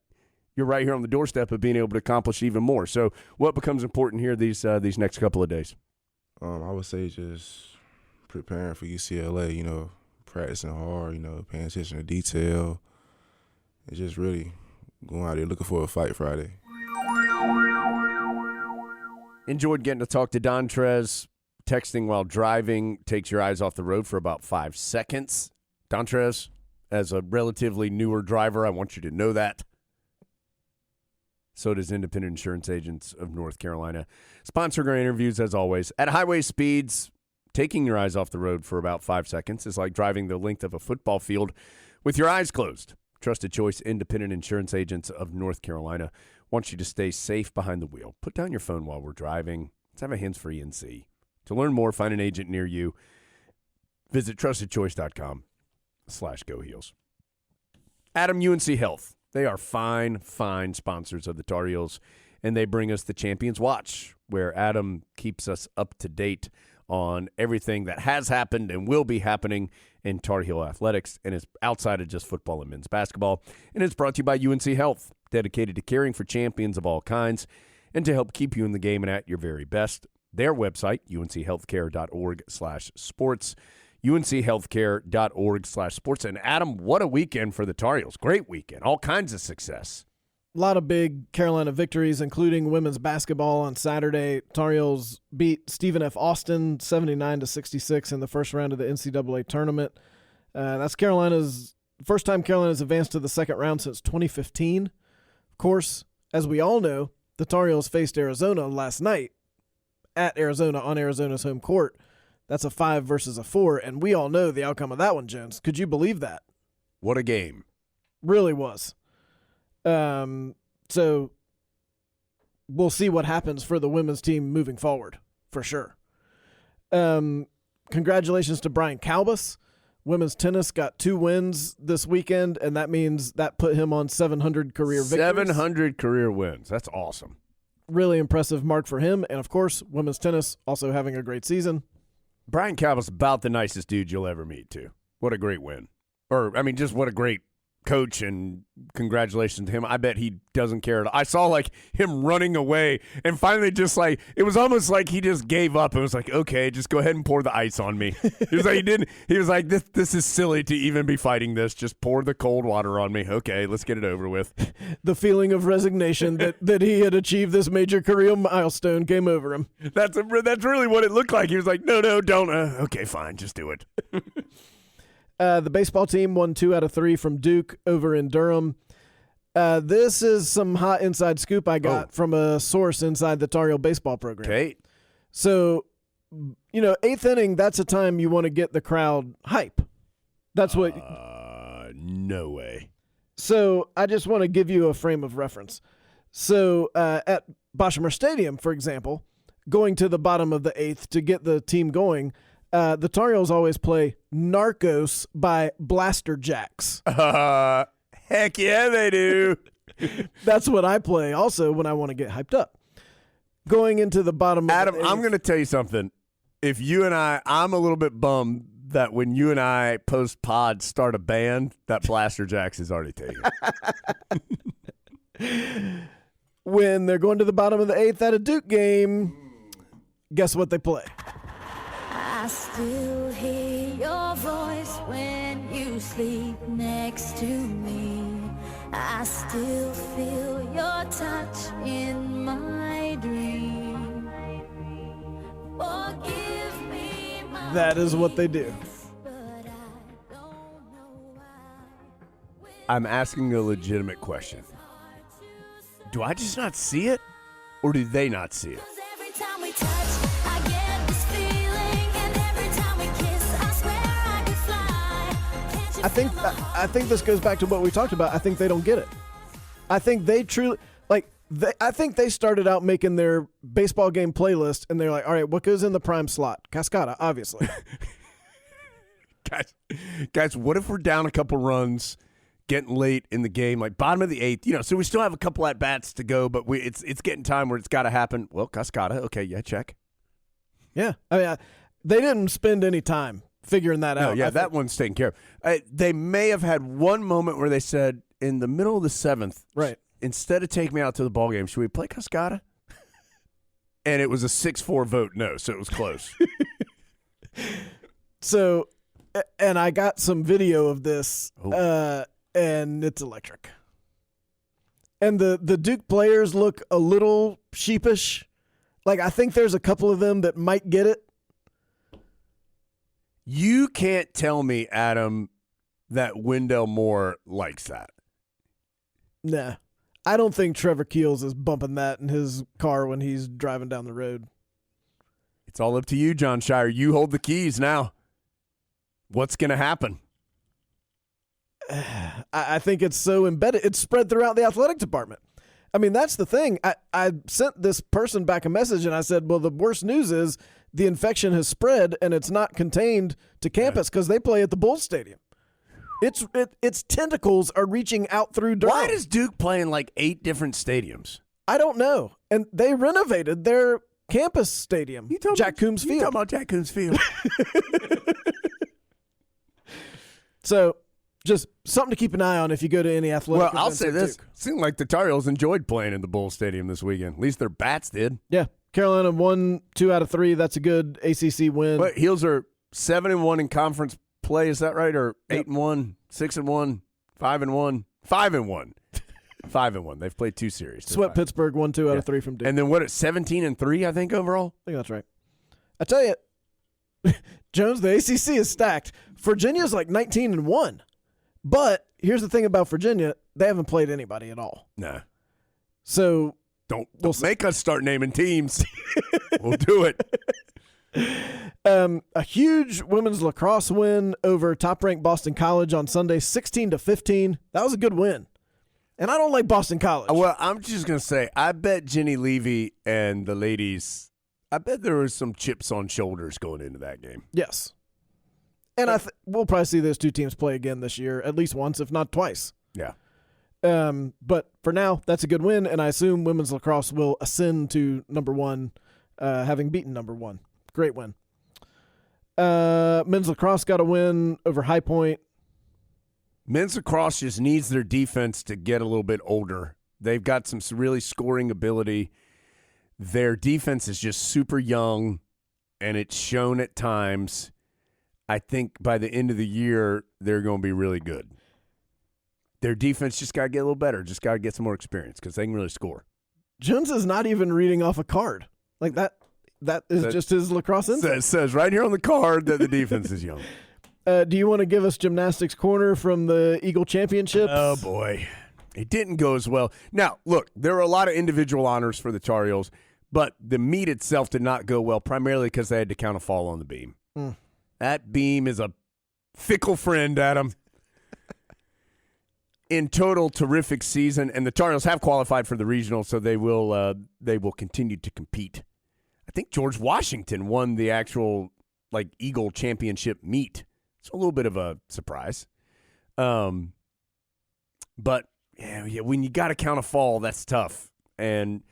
you're right here on the doorstep of being able to accomplish even more. So what becomes important here these next couple of days? I would say just preparing for UCLA, practicing hard, paying attention to detail, and just really going out there looking for a fight Friday. Enjoyed getting to talk to Dontrez. Texting while driving takes your eyes off the road for about 5 seconds. Dontrez, as a relatively newer driver, I want you to know that. So does Independent Insurance Agents of North Carolina. Sponsoring our interviews, as always. At highway speeds, taking your eyes off the road for about 5 seconds is like driving the length of a football field with your eyes closed. Trusted choice, Independent Insurance Agents of North Carolina wants you to stay safe behind the wheel. Put down your phone while we're driving. Let's have a hands-free NC. To learn more, find an agent near you. Visit trustedchoice.com/GoHeels. Adam, UNC Health. They are fine sponsors of the Tar Heels, and they bring us the Champions Watch, where Adam keeps us up to date on everything that has happened and will be happening in Tar Heel athletics, and it's outside of just football and men's basketball. And it's brought to you by UNC Health, dedicated to caring for champions of all kinds and to help keep you in the game and at your very best. Their website, unchealthcare.org/sports, unchealthcare.org/sports. And Adam, what a weekend for the Tar Heels. Great weekend. All kinds of success. A lot of big Carolina victories, including women's basketball on Saturday. Tar Heels beat Stephen F. Austin 79-66 in the first round of the NCAA tournament. That's Carolina's first time Carolina's advanced to the second round since 2015. Of course, as we all know, the Tar Heels faced Arizona last night at Arizona on Arizona's home court. That's a 5 versus a 4, and we all know the outcome of that one, Jones. Could you believe that? What a game. Really was. So we'll see what happens for the women's team moving forward, for sure. Congratulations to Brian Calbus. Women's tennis got 2 wins this weekend, and that means that put him on 700 career victories. 700 career wins. That's awesome. Really impressive mark for him. And, of course, women's tennis also having a great season. Brian Calbus, about the nicest dude you'll ever meet, too. What a great win. Just what a great coach, and congratulations to him. I bet he doesn't care at all. I saw him running away, and finally it was almost like he just gave up and was like, okay, just go ahead and pour the ice on me. He was like, this is silly to even be fighting this. Just pour the cold water on me. Okay, let's get it over with. The feeling of resignation that he had achieved this major career milestone came over him. That's really what it looked like. He was like, no, don't. Okay, fine, just do it. The baseball team won 2 out of 3 from Duke over in Durham. This is some hot inside scoop I got from a source inside the Tar Heel baseball program. Okay. So, 8th inning, that's a time you want to get the crowd hype. That's what. No way. So I just want to give you a frame of reference. So at Boshamer Stadium, for example, going to the bottom of the 8th to get the team going, the Tar Heels always play Narcos by Blaster Jacks. Heck yeah, they do. That's what I play also when I want to get hyped up. Going into the bottom Adam, of the 8th. I'm going to tell you something. If you and I'm a little bit bummed that when you and I post-pod start a band, that Blaster Jacks is already taken. when they're going to the bottom of the 8th at a Duke game, guess what they play? I still hear your voice when you sleep next to me. I still feel your touch in my dream. Forgive me, my That is what they do. but I don't know why. I'm asking a legitimate question. Do I just not see it? Or do they not see it? 'Cause every time we touch, I get this feeling, and every time we kiss, I swear I could fly. Can't you feel I think this goes back to what we talked about. I think they don't get it. I think they truly I think they started out making their baseball game playlist, and they're like, all right, what goes in the prime slot? Cascada, obviously. Guys, what if we're down a couple runs, getting late in the game, like bottom of the 8th, so we still have a couple at bats to go, but it's getting time where it's got to happen. Well, Cascada, okay, yeah, check. Yeah. I mean, they didn't spend any time figuring that No, out. yeah, I that think. one's taken care of. They may have had one moment where they said, in the middle of the 7th, Right. instead of taking me out to the ball game, should we play Cascada? And it was a 6-4 vote no, so it was close. So, and I got some video of this, Oh. and it's electric. And the Duke players look a little sheepish. Like, I think there's a couple of them that might get it. You can't tell me, Adam, that Wendell Moore likes that. Nah. I don't think Trevor Keels is bumping that in his car when he's driving down the road. It's all up to you, John Shire. You hold the keys now. What's going to happen? I think it's so embedded. It's spread throughout the athletic department. I mean, that's the thing. I sent this person back a message, and I said, well, the worst news is the infection has spread, and it's not contained to campus because they play at the Bulls Stadium. Its tentacles are reaching out through Durham. Why does Duke play in like 8 different stadiums? I don't know. And they renovated their campus stadium, Jack Coombs You Field. talking about Jack Coombs Field? So just something to keep an eye on if you go to any athletic Well, I'll events say at this. Duke. Seemed like the Tar Heels enjoyed playing in the Bulls Stadium this weekend. At least their bats did. Yeah. Carolina won 2 out of 3. That's a good ACC win. But Heels are 7-1 in conference play. Is that right? Or 8-1, 6-1, 5-1, 5-1, 5-1. They've played 2 series. They're Swept 5. Pittsburgh, won 2 out of 3 from Duke. And then what? 17-3, I think overall. I think that's right. I tell you, Jones, the ACC is stacked. Virginia's like 19-1. But here's the thing about Virginia. They haven't played anybody at all. Nah. So Don't make us start naming teams. We'll do it. a huge women's lacrosse win over top-ranked Boston College on Sunday, 16-15. That was a good win. And I don't like Boston College. Well, I'm just going to say, I bet Jenny Levy and the ladies, I bet there was some chips on shoulders going into that game. Yes. And we'll probably see those 2 teams play again this year, at least once, if not twice. Yeah. But for now, that's a good win, and I assume women's lacrosse will ascend to number 1, having beaten number 1. Great win. Men's lacrosse got a win over High Point. Men's lacrosse just needs their defense to get a little bit older. They've got some really scoring ability. Their defense is just super young, and it's shown at times. I think by the end of the year, they're going to be really good. Their defense just got to get a little better. Just got to get some more experience because they can really score. Jones is not even reading off a card. Like that is just his lacrosse insight. It says right here on the card that the defense is young. Do you want to give us gymnastics corner from the Eagle Championships? Oh, boy. It didn't go as well. Now, look, there were a lot of individual honors for the Tar Heels, but the meet itself did not go well, primarily because they had to count a fall on the beam. That beam is a fickle friend, Adam. In total, terrific season, and the Tar Heels have qualified for the regional, so they will continue to compete. I think George Washington won the actual Eagle Championship meet. It's a little bit of a surprise, but yeah, when you got to count a fall, that's tough, and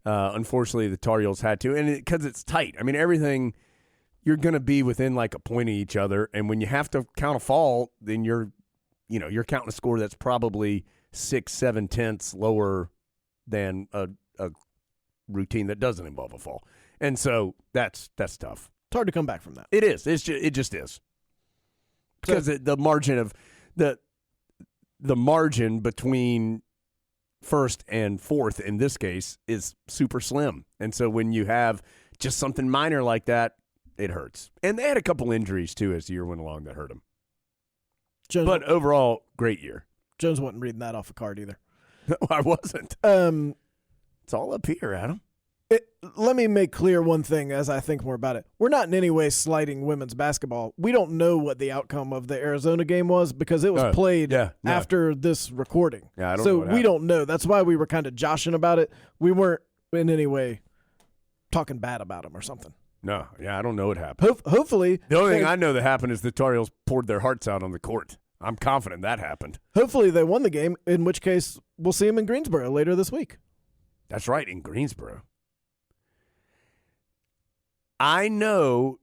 unfortunately, the Tar Heels had to, and because it's tight. I mean, everything. You're going to be within a point of each other, and when you have to count a fall, then you're counting a score that's probably 6-7 tenths lower than a a routine that doesn't involve a fall. And so that's tough. It's hard to come back from that. It is. It just is. Because the margin of the margin between first and fourth in this case is super slim. And so when you have just something minor like that, it hurts. And they had a couple injuries too as the year went along that hurt them. But overall, great year. Jones wasn't reading that off a card either. No, I wasn't. It's all up here, Adam. Let me make clear one thing as I think more about it. We're not in any way slighting women's basketball. We don't know what the outcome of the Arizona game was because it was played after this recording. Yeah, I don't so know what we don't know. That's why we were kind of joshing about it. We weren't in any way talking bad about them or something. No, yeah, I don't know what happened. Hopefully. The only thing I know that happened is the Tar Heels poured their hearts out on the court. I'm confident that happened. Hopefully they won the game, in which case we'll see them in Greensboro later this week. That's right, in Greensboro. I know,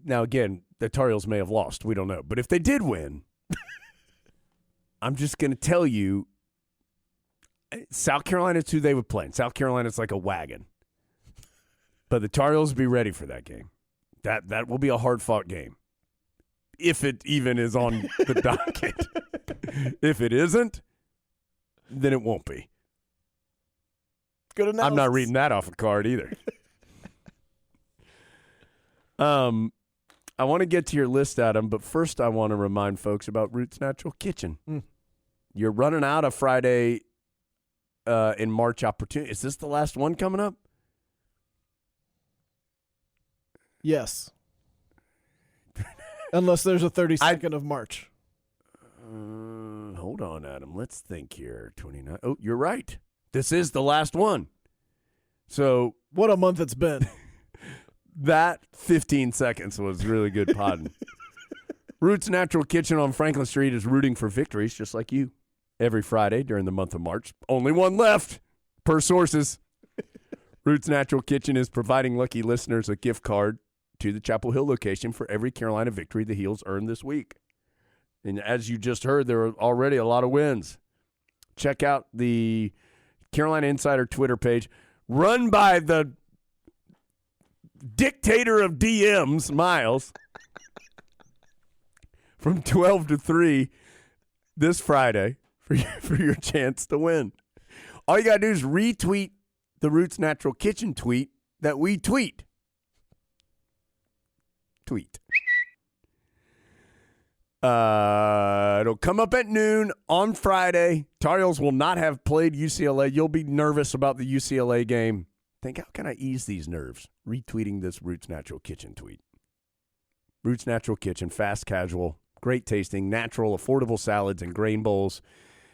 now again, the Tar Heels may have lost. We don't know. But if they did win, I'm just going to tell you, South Carolina's who they would play. And South Carolina's like a wagon. But the Tar Heels will be ready for that game. That will be a hard-fought game. If it even is on the docket. If it isn't, then it won't be. Good analysis. I'm not reading that off a card either. I want to get to your list, Adam, but first I want to remind folks about Roots Natural Kitchen. You're running out of Friday in March opportunity. Is this the last one coming up? Yes. Unless there's a 32nd of March. Hold on, Adam. Let's think here. 29. Oh, you're right. This is the last one. So what a month it's been. That 15 seconds was really good podding. Roots Natural Kitchen on Franklin Street is rooting for victories just like you. Every Friday during the month of March. Only one left, per sources. Roots Natural Kitchen is providing lucky listeners a gift card to the Chapel Hill location for every Carolina victory the Heels earned this week. And as you just heard, there are already a lot of wins. Check out the Carolina Insider Twitter page, run by the dictator of DMs, Miles, from 12 to 3 this Friday for your chance to win. All you got to do is retweet the Roots Natural Kitchen tweet that we tweet. It'll come up at noon on Friday. Tar Heels will not have played UCLA. You'll be nervous about the UCLA game. Think, how can I ease these nerves? Retweeting this Roots Natural Kitchen tweet. Roots Natural Kitchen, fast, casual, great tasting, natural, affordable salads and grain bowls,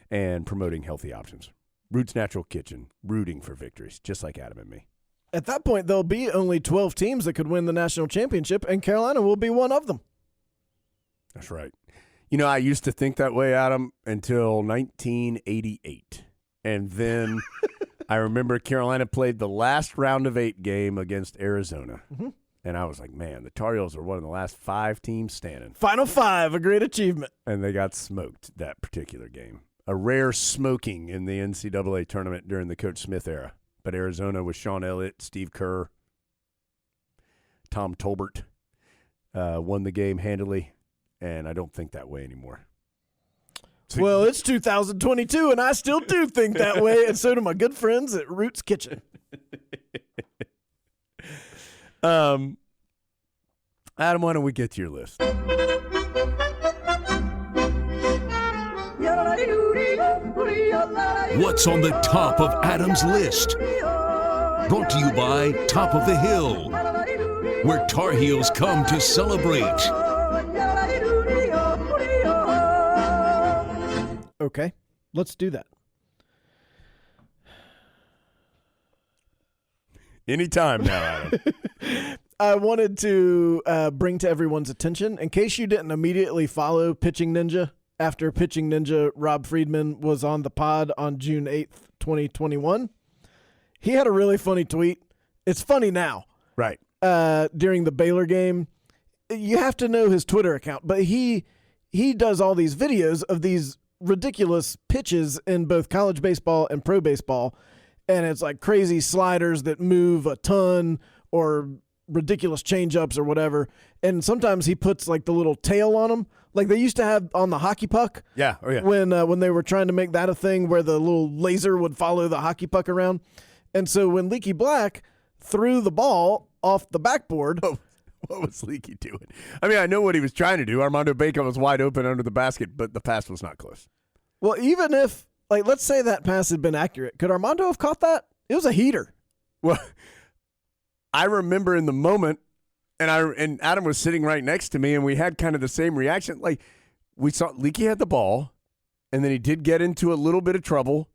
and promoting healthy options. Roots Natural Kitchen, rooting for victories, just like Adam and me. At that point, there'll be only 12 teams that could win the national championship, and Carolina will be one of them. That's right. You know, I used to think that way, Adam, until 1988. And then I remember Carolina played the last round of 8 game against Arizona. Mm-hmm. And I was like, man, the Tar Heels are one of the last 5 teams standing. Final 5, a great achievement. And they got smoked that particular game. A rare smoking in the NCAA tournament during the Coach Smith era. But Arizona with Sean Elliott, Steve Kerr, Tom Tolbert won the game handily. And I don't think that way anymore. So, well, it's 2022, and I still do think that way, and so do my good friends at Roots Kitchen. Adam, why don't we get to your list? What's on the top of Adam's list? Brought to you by Top of the Hill, where Tar Heels come to celebrate. Okay, let's do that. Anytime now, Adam. I wanted to bring to everyone's attention, in case you didn't immediately follow Pitching Ninja, after Pitching Ninja Rob Friedman was on the pod on June 8th, 2021, he had a really funny tweet. It's funny now. Right. During the Baylor game. You have to know his Twitter account, but he does all these videos of these ridiculous pitches in both college baseball and pro baseball, and it's like crazy sliders that move a ton or ridiculous change-ups or whatever. And sometimes he puts like the little tail on them, like they used to have on the hockey puck. Yeah. Oh, yeah. When they were trying to make that a thing where the little laser would follow the hockey puck around. And so when Leaky Black threw the ball off the backboard. What was Leaky doing? I mean, I know what he was trying to do. Armando Bacon was wide open under the basket, but the pass was not close. Well, even if, like, let's say that pass had been accurate, could Armando have caught that? It was a heater. Well, I remember in the moment, and Adam was sitting right next to me, and we had kind of the same reaction. Like, we saw Leaky had the ball, and then he did get into a little bit of trouble.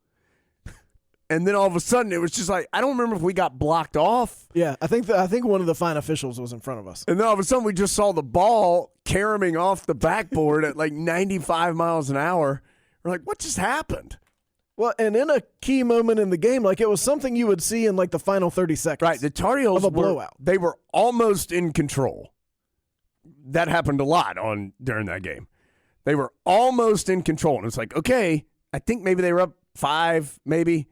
And then all of a sudden, it was just like, I don't remember if we got blocked off. Yeah, I think one of the fine officials was in front of us. And then all of a sudden, we just saw the ball caroming off the backboard at like 95 miles an hour. We're like, what just happened? Well, and in a key moment in the game, like it was something you would see in like the final 30 seconds. Right, the Tar Heels of a blowout. They were almost in control. That happened a lot during that game. They were almost in control. And it's like, okay, I think maybe they were up 5, maybe.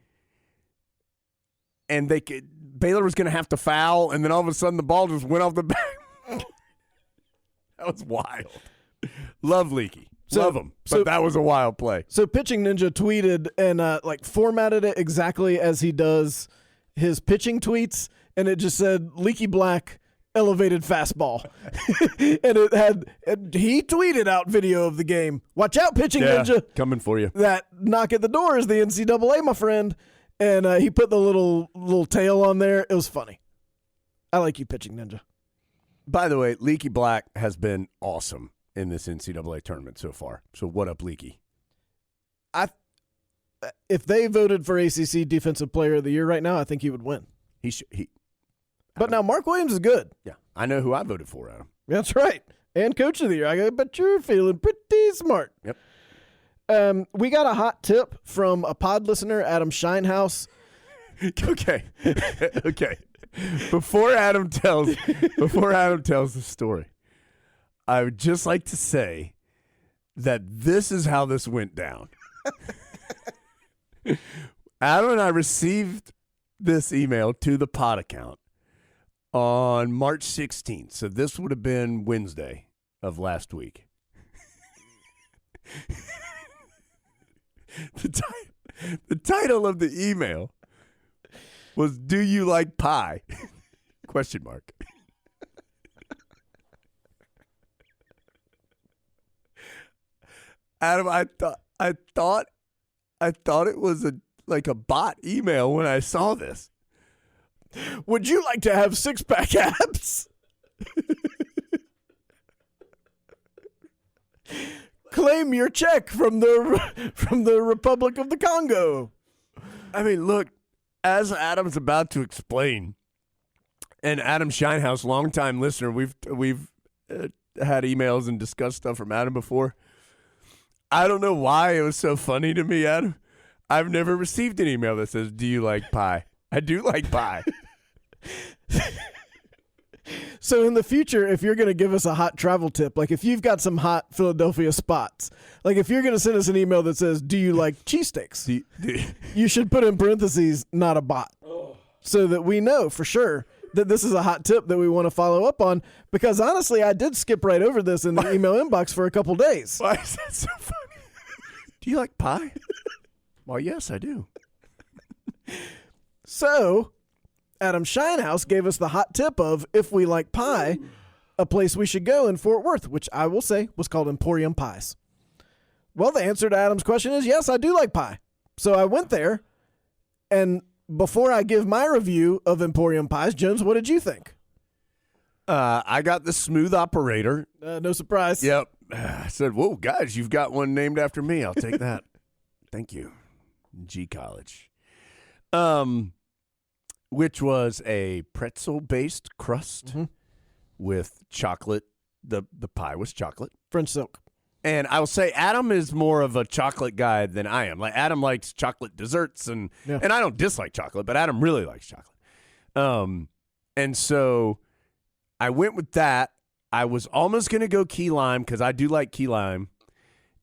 And Baylor was going to have to foul, and then all of a sudden the ball just went off the back. That was wild. Love Leaky. Love him. But that was a wild play. So Pitching Ninja tweeted and like formatted it exactly as he does his pitching tweets, and it just said Leaky Black elevated fastball. and he tweeted out video of the game. Watch out, Pitching Ninja. Coming for you. That knock at the door is the NCAA, my friend. And he put the little tail on there. It was funny. I like you, Pitching Ninja. By the way, Leaky Black has been awesome in this NCAA tournament so far. So what up, Leaky? If they voted for ACC Defensive Player of the Year right now, I think he would win. But now Mark Williams is good. Yeah, I know who I voted for, Adam. That's right. And Coach of the Year. I bet you're feeling pretty smart. Yep. We got a hot tip from a pod listener, Adam Shinehouse. Okay. Before Adam tells the story, I would just like to say that this is how this went down. Adam and I received this email to the pod account on March 16th. So this would have been Wednesday of last week. The title of the email was "Do you like pie?" Question mark. Adam, I thought it was a bot email when I saw this. Would you like to have 6-pack abs? Claim your check from the Republic of the Congo. I mean, look, as Adam's about to explain, and Adam Shinehouse, longtime listener, we've had emails and discussed stuff from Adam before. I don't know why it was so funny to me, Adam. I've never received an email that says, "Do you like pie?" I do like pie. So in the future, if you're going to give us a hot travel tip, like if you've got some hot Philadelphia spots, like if you're going to send us an email that says, "Do you like cheesesteaks?" You should put in parentheses, "not a bot," so that we know for sure that this is a hot tip that we want to follow up on. Because honestly, I did skip right over this in the email inbox for a couple days. Why is that so funny? Do you like pie? Well, yes, I do. So Adam Shinehouse gave us the hot tip of, if we like pie, a place we should go in Fort Worth, which I will say was called Emporium Pies. Well, the answer to Adam's question is yes, I do like pie. So I went there, and before I give my review of Emporium Pies, Jones, what did you think? I got the smooth operator. No surprise. Yep. I said, "Whoa, guys, you've got one named after me. I'll take that." Thank you. G College. Which was a pretzel-based crust with chocolate. The pie was chocolate. French silk. And I will say Adam is more of a chocolate guy than I am. Like Adam likes chocolate desserts, and I don't dislike chocolate, but Adam really likes chocolate. And so I went with that. I was almost going to go key lime because I do like key lime.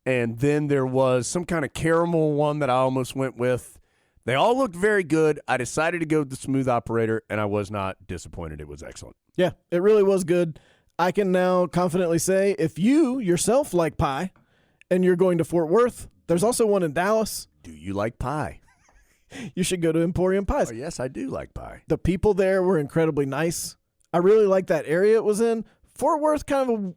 And then there was some kind of caramel one that I almost went with They all looked very good. I decided to go with the smooth operator, and I was not disappointed. It was excellent. Yeah, it really was good. I can now confidently say if you yourself like pie and you're going to Fort Worth, there's also one in Dallas. Do you like pie? You should go to Emporium Pies. Oh, yes, I do like pie. The people there were incredibly nice. I really like that area it was in. Fort Worth kind of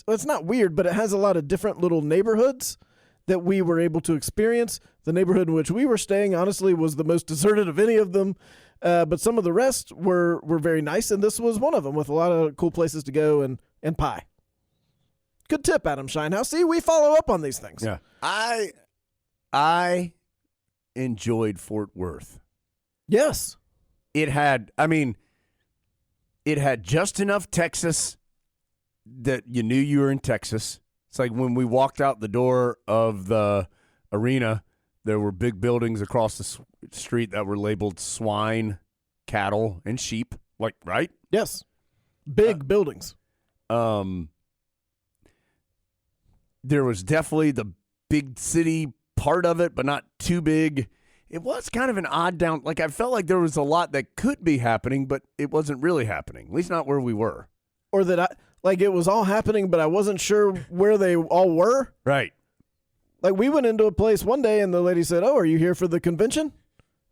it's not weird, but it has a lot of different little neighborhoods that we were able to experience. The neighborhood in which we were staying, honestly, was the most deserted of any of them. But some of the rest were very nice, and this was one of them with a lot of cool places to go and pie. Good tip, Adam Shinehouse. See, we follow up on these things. Yeah. I enjoyed Fort Worth. Yes. It had just enough Texas that you knew you were in Texas. It's like when we walked out the door of the arena, there were big buildings across the street that were labeled swine, cattle, and sheep. Like, right? Yes. Big buildings. There was definitely the big city part of it, but not too big. It was kind of an odd down. Like, I felt like there was a lot that could be happening, but it wasn't really happening, at least not where we were. Or that it was all happening, but I wasn't sure where they all were. Right. Like, we went into a place one day, and the lady said, "Oh, are you here for the convention?"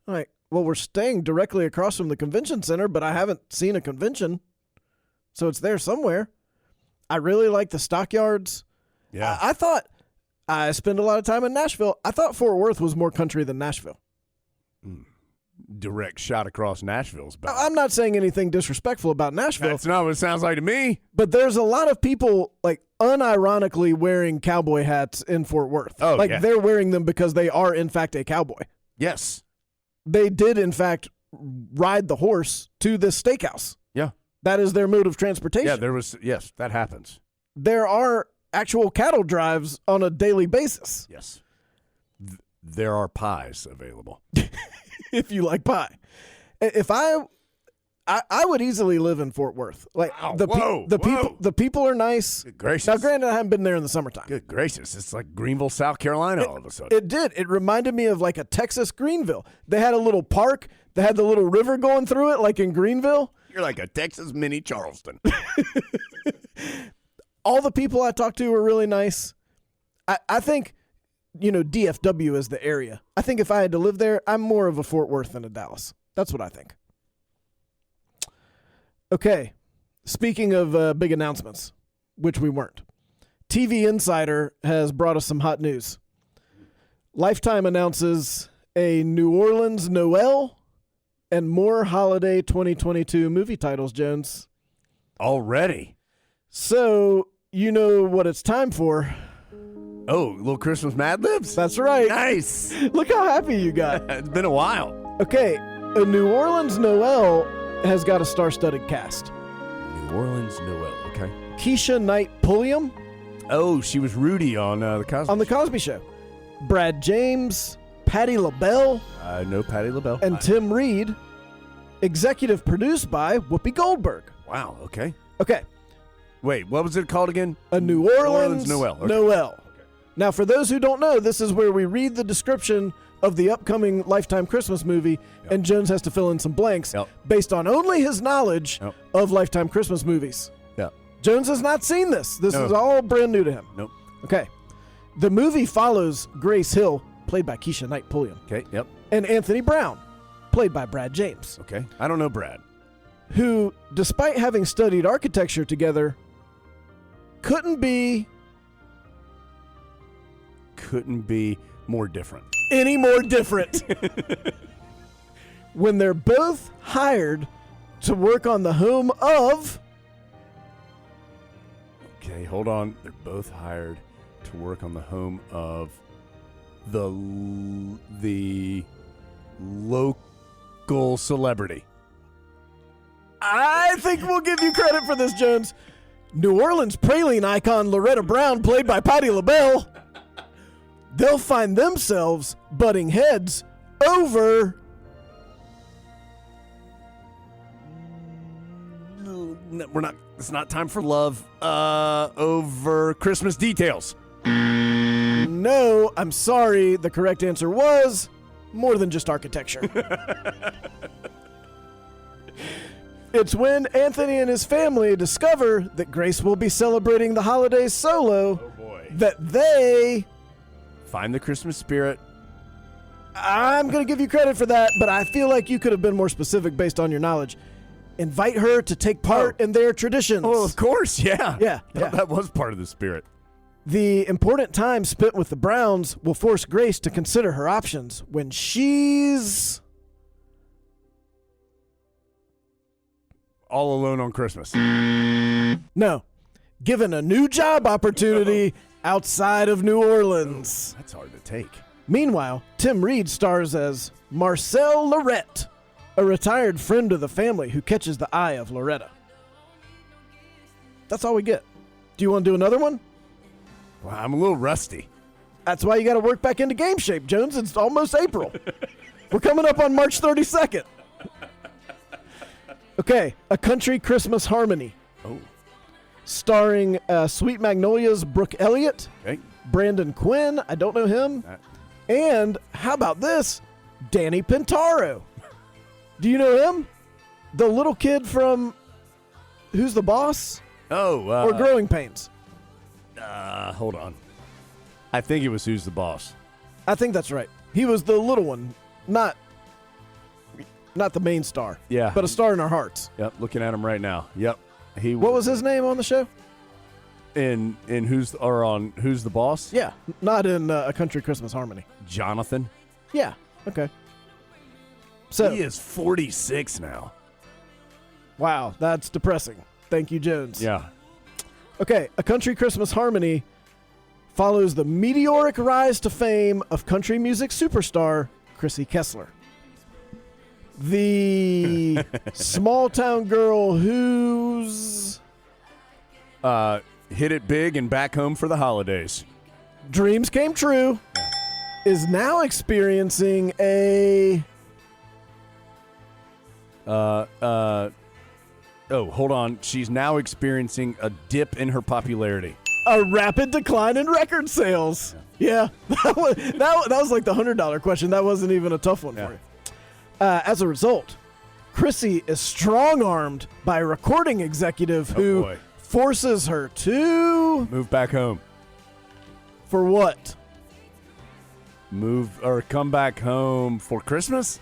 I'm like, well, we're staying directly across from the convention center, but I haven't seen a convention, so it's there somewhere. I really like the stockyards. Yeah. I thought I spent a lot of time in Nashville. I thought Fort Worth was more country than Nashville. Direct shot across Nashville's back. I'm not saying anything disrespectful about Nashville. That's not what it sounds like to me. But there's a lot of people, like, unironically wearing cowboy hats in Fort Worth. Oh, like, yeah. they're wearing them because they are, in fact, a cowboy. Yes. They did, in fact, ride the horse to this steakhouse. Yeah. That is their mode of transportation. Yeah, yes, that happens. There are actual cattle drives on a daily basis. Yes. There are pies available. If you like pie. If I would easily live in Fort Worth. Like, Wow, the people are nice. Good gracious. Now, granted, I haven't been there in the summertime. Good gracious. It's like Greenville, South Carolina all of a sudden. It did. It reminded me of like a Texas Greenville. They had a little park. They had the little river going through it, like in Greenville. You're like a Texas mini Charleston. All the people I talked to were really nice. I think, DFW is the area. I think if I had to live there, I'm more of a Fort Worth than a Dallas. That's what I think. Okay. Speaking of big announcements, which we weren't, TV Insider has brought us some hot news. Lifetime announces a New Orleans Noel and more holiday 2022 movie titles, Jones. Already? So, you know what it's time for. Oh, little Christmas Mad Libs? That's right. Nice. Look how happy you got. It's been a while. Okay, a New Orleans Noel has got a star-studded cast. New Orleans Noel, okay. Keisha Knight Pulliam Oh, she was Rudy on The Cosby on The Cosby Show. Brad James, Patti LaBelle, I know Patti LaBelle. and Tim Reed. Executive produced by Whoopi Goldberg. Wow, okay. Okay, Wait, what was it called again? a New Orleans Noel. Okay. Noel. Now, for those who don't know, this is where we read the description of the upcoming Lifetime Christmas movie, and Jones has to fill in some blanks Yep. based on only his knowledge Yep. of Lifetime Christmas movies. Yeah. Jones has not seen this. This No. is all brand new to him. Nope. Okay. The movie follows Grace Hill, played by Keisha Knight Pulliam, Okay, yep. and Anthony Brown, played by Brad James, Okay. I don't know Brad. who, despite having studied architecture together, couldn't be more different. any more different when they're both hired to work on the home of Okay, hold on. They're both hired to work on the home of the local celebrity. I think we'll give you credit for this, Jones. New Orleans praline icon Loretta Brown, played by Patti LaBelle. They'll find themselves butting heads over We're not. It's not time for love. Over Christmas details. No, I'm sorry. The correct answer was more than just architecture. It's when Anthony and his family discover that Grace will be celebrating the holidays solo that they... Find the Christmas spirit. I'm going to give you credit for that, but I feel like you could have been more specific based on your knowledge. Invite her to take part in their traditions. Oh, of course, yeah. Yeah. That was part of the spirit. The important time spent with the Browns will force Grace to consider her options when she's... All alone on Christmas. No. Given a new job opportunity outside of New Orleans. That's hard to take. Meanwhile, Tim Reed stars as Marcel Lorette, a retired friend of the family who catches the eye of Loretta. That's all we get. Do you want to do another one? Well, I'm a little rusty. That's why you got to work back into game shape, Jones. It's almost April. We're coming up on March 32nd. Okay, A Country Christmas Harmony. Oh. Starring Sweet Magnolia's Brooke Elliott, Okay. Brandon Quinn, I don't know him, and how about this? Danny Pintaro. Do you know him? The little kid from Who's the Boss? Or Growing Pains? Hold on. I think it was Who's the Boss. I think that's right. He was the little one, not the main star. Yeah. But a star in our hearts. Yep, looking at him right now. Yep. What was his name on the show? in Who's the Boss? Yeah, not in A Country Christmas Harmony. Jonathan. Yeah, okay. So He is 46 now. wow, that's depressing. Thank you, Jones. Yeah. Okay, A Country Christmas Harmony follows the meteoric rise to fame of country music superstar Chrissy Kessler. The small town girl whose Hit it big and back home for the holidays. dreams came true is now experiencing a Oh, hold on. She's now experiencing a dip in her popularity. rapid decline in record sales. Yeah, that was like the $100 question. That wasn't even a tough one for you. As a result, Chrissy is strong-armed by a recording executive who boy. forces her to... Move back home. For what? Come back home for Christmas?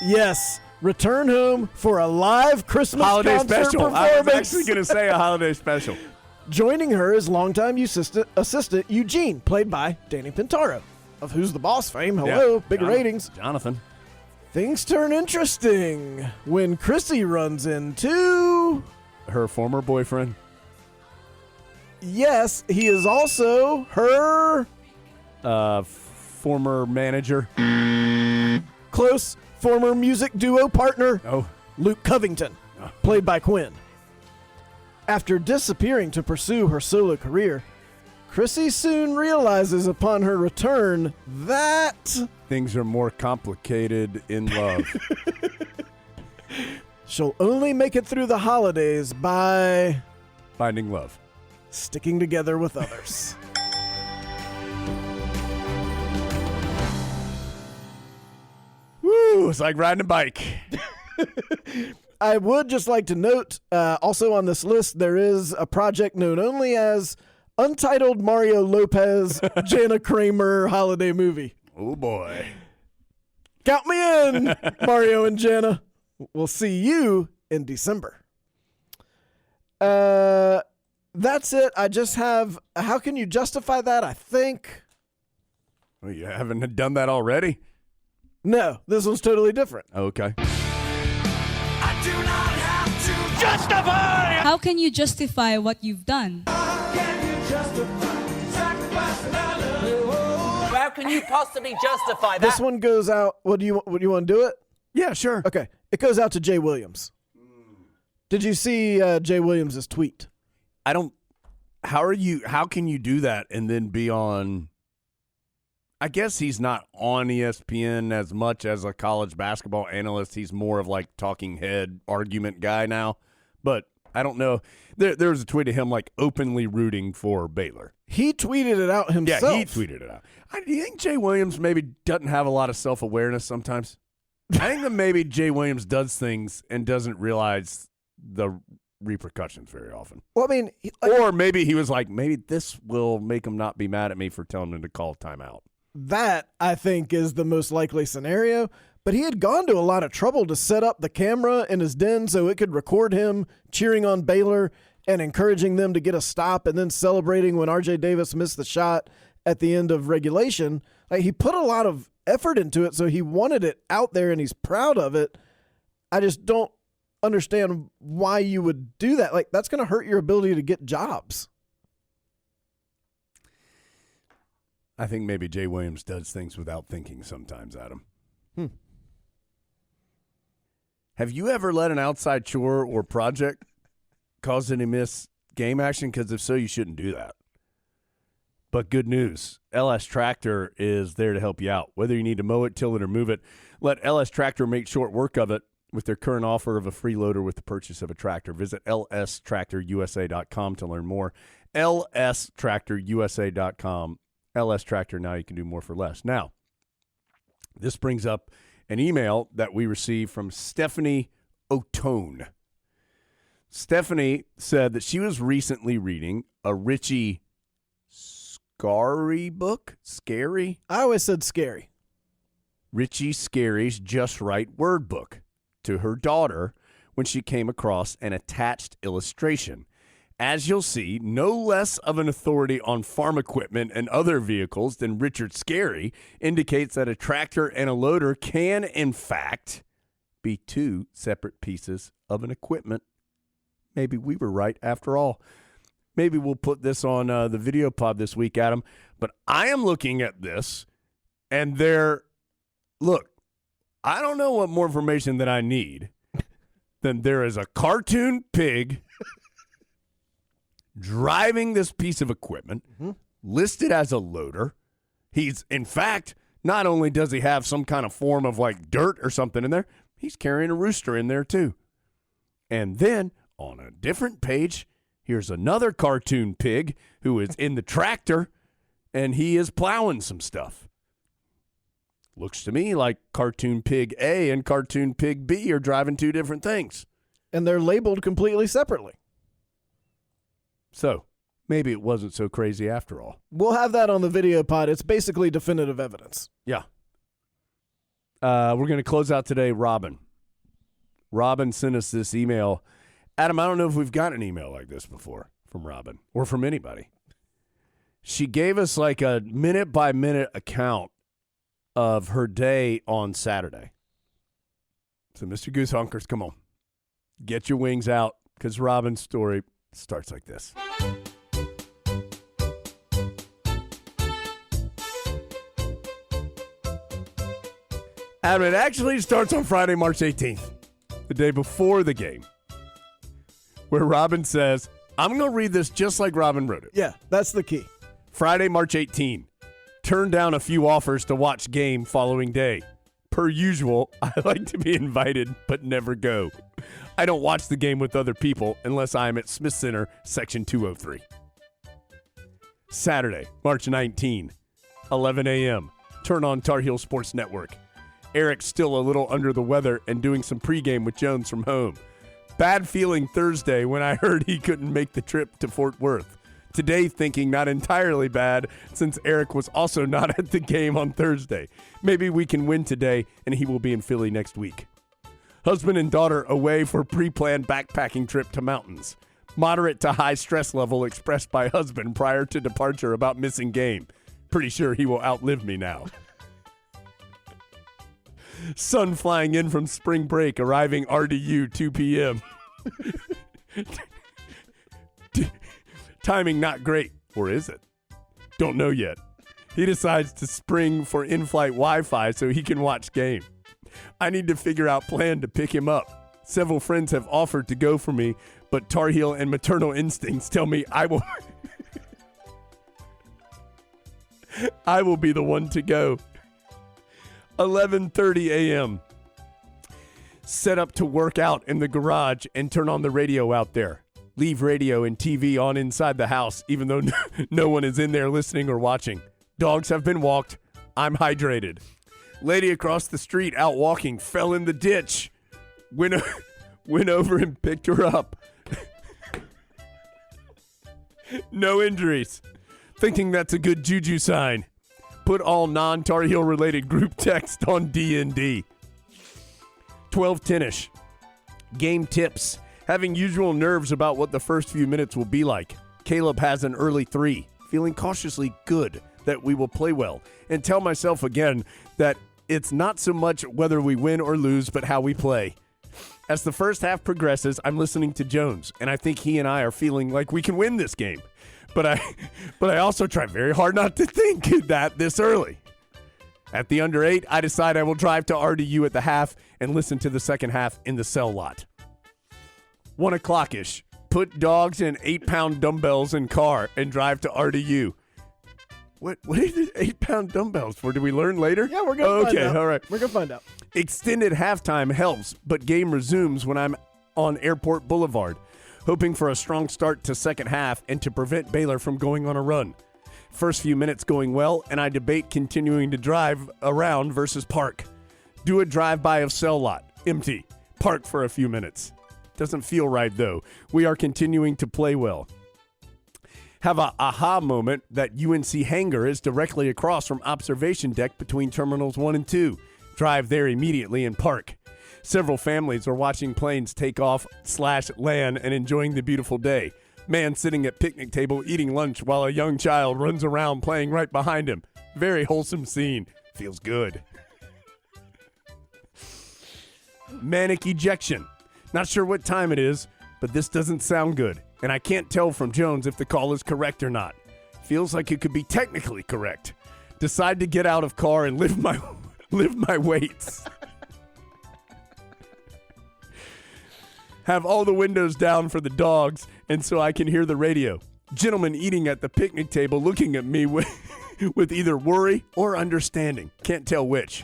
Yes, return home for a live Christmas Holiday concert special. performance. I was actually going to say a holiday special. Joining her is longtime assistant Eugene, played by Danny Pintaro of Who's the Boss fame. Hello, Yeah. big ratings. Jonathan. Things turn interesting when Chrissy runs into... Her former boyfriend. Yes, he is also her Former manager. close former music duo partner, Oh. Luke Covington, played by Quinn. After disappearing to pursue her solo career, Chrissy soon realizes upon her return that Things are more complicated in love. she'll only make it through the holidays by Finding love. sticking together with others. Woo! It's like riding a bike. I would just like to note, also on this list, there is a project known only as Untitled Mario Lopez Jana Kramer Holiday Movie. Oh, boy. Count me in, Mario and Jana. We'll see you in December. That's it. I just have, how can you justify that? I think, Well, you haven't done that already? no, this one's totally different. Okay. How can you justify what you've done? How can you possibly justify that? This one goes out, what do you want to do it? Yeah, sure. Okay. It goes out to Jay Williams. Did you see Jay Williams' tweet? How can you do that and then be on, I guess he's not on ESPN as much as a college basketball analyst. He's more of like talking head argument guy now. But I don't know. There was a tweet of him like openly rooting for Baylor. He tweeted it out himself. Yeah, he tweeted it out. Do you think Jay Williams maybe doesn't have a lot of self-awareness sometimes? I think that maybe Jay Williams does things and doesn't realize the repercussions very often. Well, I mean, or maybe he was like, maybe this will make him not be mad at me for telling him to call timeout. that I think is the most likely scenario. But he had gone to a lot of trouble to set up the camera in his den so it could record him cheering on Baylor and encouraging them to get a stop and then celebrating when R.J. Davis missed the shot at the end of regulation. Like, he put a lot of effort into it, so he wanted it out there and he's proud of it. I just don't understand why you would do that. Like, that's going to hurt your ability to get jobs. I think maybe Jay Williams does things without thinking sometimes, Adam. Have you ever let an outside chore or project cause any miss game action? Because if so, you shouldn't do that. But good news, LS Tractor is there to help you out. Whether you need to mow it, till it, or move it, let LS Tractor make short work of it with their current offer of a free loader with the purchase of a tractor. Visit lstractorusa.com to learn more. lstractorusa.com. LS Tractor, now you can do more for less. Now, this brings up an email that we received from Stephanie Otone. Stephanie said that she was recently reading a Richie Scarry book. Scary? I always said scary. Richie Scary's Just Right Word book to her daughter when she came across an attached illustration. As you'll see, no less of an authority on farm equipment and other vehicles than Richard Scarry indicates that a tractor and a loader can, in fact, be two separate pieces of an equipment. Maybe we were right after all. Maybe we'll put this on the video pod this week, Adam. But I am looking at this, and look, I don't know what more information that I need than there is a cartoon pig driving this piece of equipment, listed as a loader. He's, in fact, not only does he have some kind of form of like dirt or something in there, he's carrying a rooster in there too. And then on a different page, here's another cartoon pig who is in the tractor, and he is plowing some stuff. Looks to me like cartoon pig A and cartoon pig B are driving two different things. And they're labeled completely separately. So maybe it wasn't so crazy after all. We'll have that on the video pod. It's basically definitive evidence. Yeah. We're going to close out today, Robin. Robin sent us this email. Adam, I don't know if we've got an email like this before from Robin or from anybody. She gave us like a minute-by-minute account of her day on Saturday. So, Mr. Goosehunkers, come on. Get your wings out, because Robin's story starts like this. Adam, it actually starts on Friday, March 18th, the day before the game, where Robin says, I'm going to read this just like Robin wrote it. Yeah, that's the key. Friday, March 18. Turned down a few offers to watch game following day. Per usual, I like to be invited but never go. I don't watch the game with other people unless I am at Smith Center, Section 203. Saturday, March 19, 11 a.m. Turn on Tar Heel Sports Network. Eric's still a little under the weather and doing some pregame with Jones from home. Bad feeling Thursday when I heard he couldn't make the trip to Fort Worth. Today, thinking not entirely bad since Eric was also not at the game on Thursday. Maybe we can win today and he will be in Philly next week. Husband and daughter away for pre-planned backpacking trip to mountains. Moderate to high stress level expressed by husband prior to departure about missing game. Pretty sure he will outlive me now. Son flying in from spring break, arriving RDU 2 p.m. Timing not great, or is it? Don't know yet. He decides to spring for in-flight Wi-Fi so he can watch game. I need to figure out plan to pick him up. Several friends have offered to go for me, but Tar Heel and maternal instincts tell me I will I will be the one to go. 11:30 a.m. set up to work out in the garage and turn on the radio out there. Leave radio and TV on inside the house, even though no one is in there listening or watching. Dogs have been walked. I'm hydrated. Lady across the street out walking fell in the ditch. Went over and picked her up. No injuries. Thinking that's a good juju sign. Put all non-Tar Heel related group text on D&D. 12:10ish. Game tips. Having usual nerves about what the first few minutes will be like. Caleb has an early 3. Feeling cautiously good that we will play well. And tell myself again that it's not so much whether we win or lose, but how we play. As the first half progresses, I'm listening to Jones, and I think he and I are feeling like we can win this game. But I also try very hard not to think that this early. At the under 8, I decide I will drive to RDU at the half and listen to the second half in the cell lot. 1 o'clock-ish. Put dogs and 8-pound dumbbells in car and drive to RDU. What is it 8-pound dumbbells for? Did we learn later? Yeah, we're going to find out. Okay, all right. We're going to find out. Extended halftime helps, but game resumes when I'm on Airport Boulevard, hoping for a strong start to second half and to prevent Baylor from going on a run. First few minutes going well, and I debate continuing to drive around versus park. Do a drive-by of cell lot. Empty. Park for a few minutes. Doesn't feel right, though. We are continuing to play well. Have a aha moment that UNC hangar is directly across from observation deck between terminals 1 and 2. Drive there immediately and park. Several families are watching planes take off / land and enjoying the beautiful day. Man sitting at picnic table eating lunch while a young child runs around playing right behind him. Very wholesome scene. Feels good. Manic ejection. Not sure what time it is, but this doesn't sound good. And I can't tell from Jones if the call is correct or not. Feels like it could be technically correct. Decide to get out of car and lift my weights. Have all the windows down for the dogs, and so I can hear the radio. Gentleman eating at the picnic table looking at me with either worry or understanding. Can't tell which.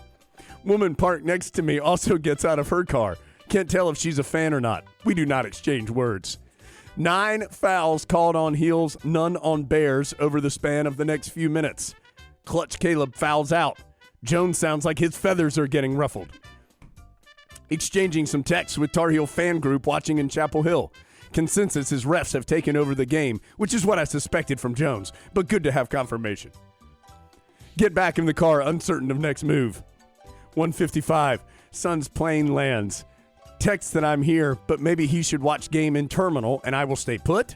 Woman parked next to me also gets out of her car. Can't tell if she's a fan or not. We do not exchange words. 9 fouls called on Heels, none on Bears over the span of the next few minutes. Clutch Caleb fouls out. Jones sounds like his feathers are getting ruffled. Exchanging some texts with Tar Heel fan group watching in Chapel Hill. Consensus is refs have taken over the game, which is what I suspected from Jones, but good to have confirmation. Get back in the car, uncertain of next move. 1:55, Sun's plane lands. Text that I'm here, but maybe he should watch game in terminal and I will stay put? ?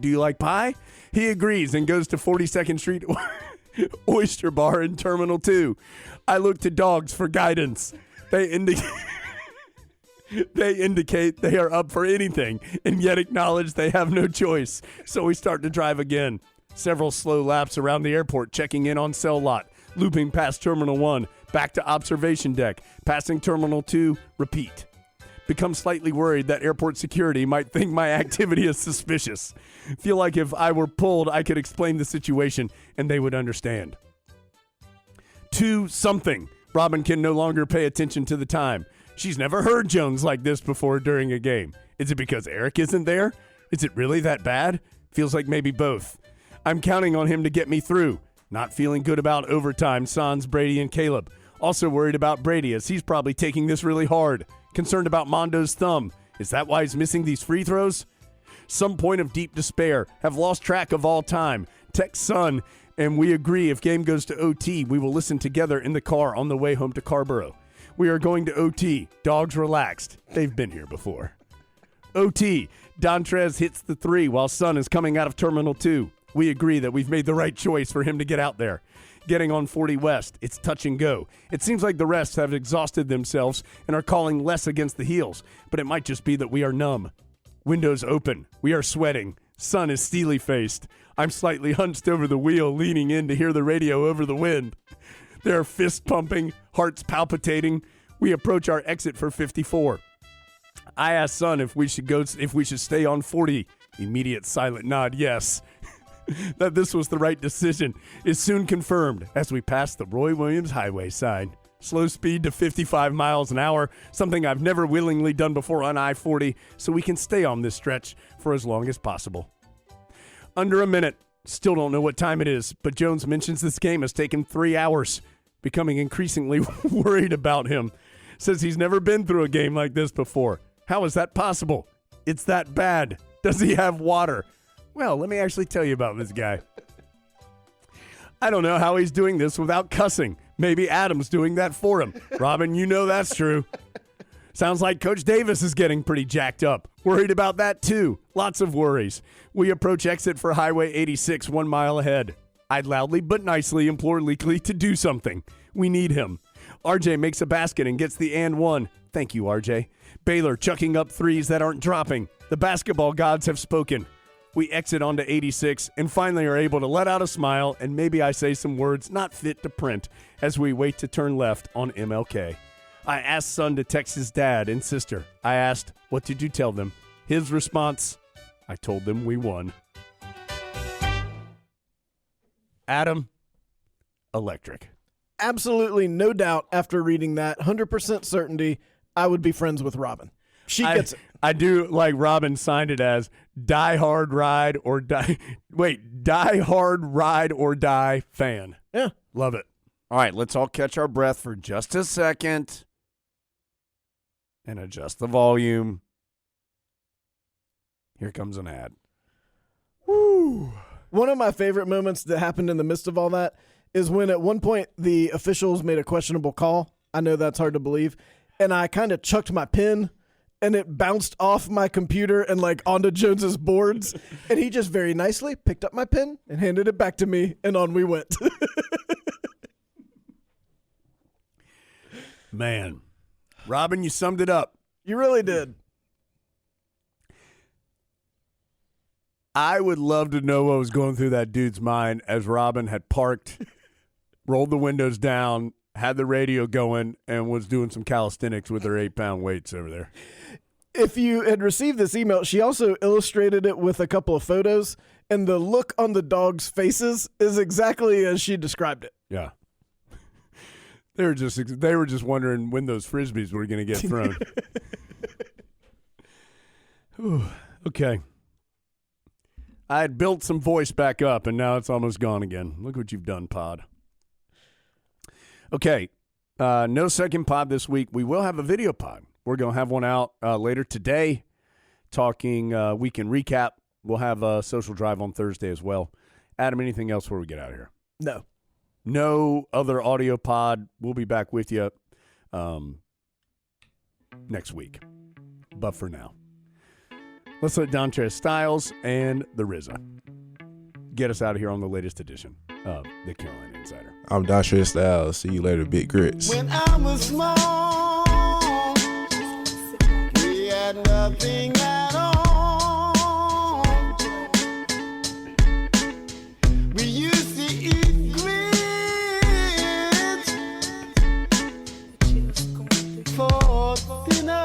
Do you like pie? He agrees and goes to 42nd Street Oyster Bar in Terminal 2. I look to dogs for guidance. They indicate they are up for anything and yet acknowledge they have no choice. So we start to drive again. Several slow laps around the airport, checking in on cell lot, looping past Terminal 1, back to observation deck, passing Terminal 2, repeat. Become slightly worried that airport security might think my activity is suspicious. Feel like if I were pulled, I could explain the situation and they would understand. 2-something. Robin can no longer pay attention to the time. She's never heard Jones like this before during a game. Is it because Eric isn't there? Is it really that bad? Feels like maybe both. I'm counting on him to get me through. Not feeling good about overtime, Sans, Brady, and Caleb. Also worried about Brady as he's probably taking this really hard. Concerned about Mondo's thumb. Is that why he's missing these free throws? Some point of deep despair. Have lost track of all time. Text Son, and we agree if game goes to OT, we will listen together in the car on the way home to Carborough. We are going to OT. Dogs relaxed. They've been here before. OT. Dontrez hits the 3 while Son is coming out of Terminal 2. We agree that we've made the right choice for him to get out there. Getting on 40 West, it's touch and go. It seems like the refs have exhausted themselves and are calling less against the Heels, but it might just be that we are numb. Windows open. We are sweating. Son is steely-faced. I'm slightly hunched over the wheel, leaning in to hear the radio over the wind. There are fists pumping, hearts palpitating. We approach our exit for 54. I ask Son if we should stay on 40. Immediate silent nod, yes. That this was the right decision is soon confirmed as we pass the Roy Williams Highway sign. slow speed to 55 miles an hour, something I've never willingly done before on I-40, so we can stay on this stretch for as long as possible. Under a minute. Still don't know what time it is, but Jones mentions this game has taken 3 hours, becoming increasingly worried about him. Says he's never been through a game like this before. How is that possible? It's that bad. Does he have water? Well, let me actually tell you about this guy. I don't know how he's doing this without cussing. Maybe Adam's doing that for him. Robin, you know that's true. Sounds like Coach Davis is getting pretty jacked up. Worried about that too. Lots of worries. We approach exit for Highway 86 1 mile ahead. I'd loudly but nicely implore Leakley to do something. We need him. RJ makes a basket and gets the and one. Thank you, RJ. Baylor chucking up threes that aren't dropping. The basketball gods have spoken. We exit onto 86 and finally are able to let out a smile and maybe I say some words not fit to print as we wait to turn left on MLK. I asked son to text his dad and sister. I asked, what did you tell them? His response, I told them we won. Adam, electric. Absolutely no doubt after reading that, 100% certainty, I would be friends with Robin. She gets it. I do like Robin signed it as die hard ride or die. Wait, die hard ride or die fan. Yeah. Love it. All right, let's all catch our breath for just a second. And adjust the volume. Here comes an ad. Woo. One of my favorite moments that happened in the midst of all that is when at one point the officials made a questionable call. I know that's hard to believe. And I kind of chucked my pen and it bounced off my computer and like onto Jones's boards. And he just very nicely picked up my pen and handed it back to me and on we went. Man. Robin, you summed it up. You really did. I would love to know what was going through that dude's mind as Robin had parked, rolled the windows down, had the radio going, and was doing some calisthenics with her 8-pound weights over there. If you had received this email, she also illustrated it with a couple of photos, and the look on the dogs' faces is exactly as she described it. Yeah. They were just wondering when those Frisbees were going to get thrown. Whew. Okay. I had built some voice back up, and now it's almost gone again. Look what you've done, pod. Okay. No second pod this week. We will have a video pod. We're going to have one out later today, talking weekend recap. We'll have a social drive on Thursday as well. Adam, anything else before we get out of here? No. No other audio pod. We'll be back with you next week. But for now, let's let Dontrez Styles and the RZA get us out of here on the latest edition of the Carolina Insider. I'm Dontrez Styles. See you later, Big Grits. When I was small, we had nothing at all. We used to eat grits for dinner.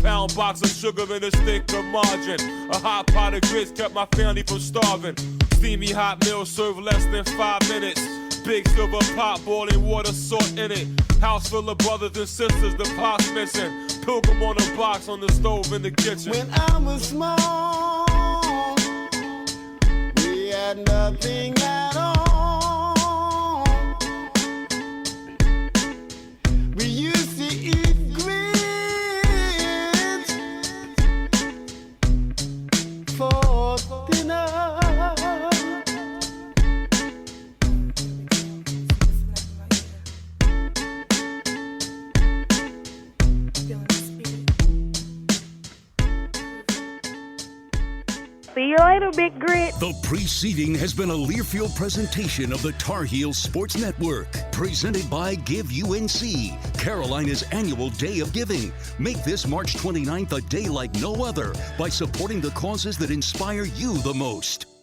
Pound box of sugar and a stick of margarine. A hot pot of grits kept my family from starving. Steamy hot meal served less than 5 minutes. Big silver pot, boiling water, salt in it. House full of brothers and sisters, the pot's missing. Pilgrim on a box on the stove in the kitchen. When I was small, we had nothing at all. We used to eat grits for dinner. See you later, Big Grit. The preceding has been a Learfield presentation of the Tar Heel Sports Network, presented by Give UNC, Carolina's annual Day of Giving. Make this March 29th a day like no other by supporting the causes that inspire you the most.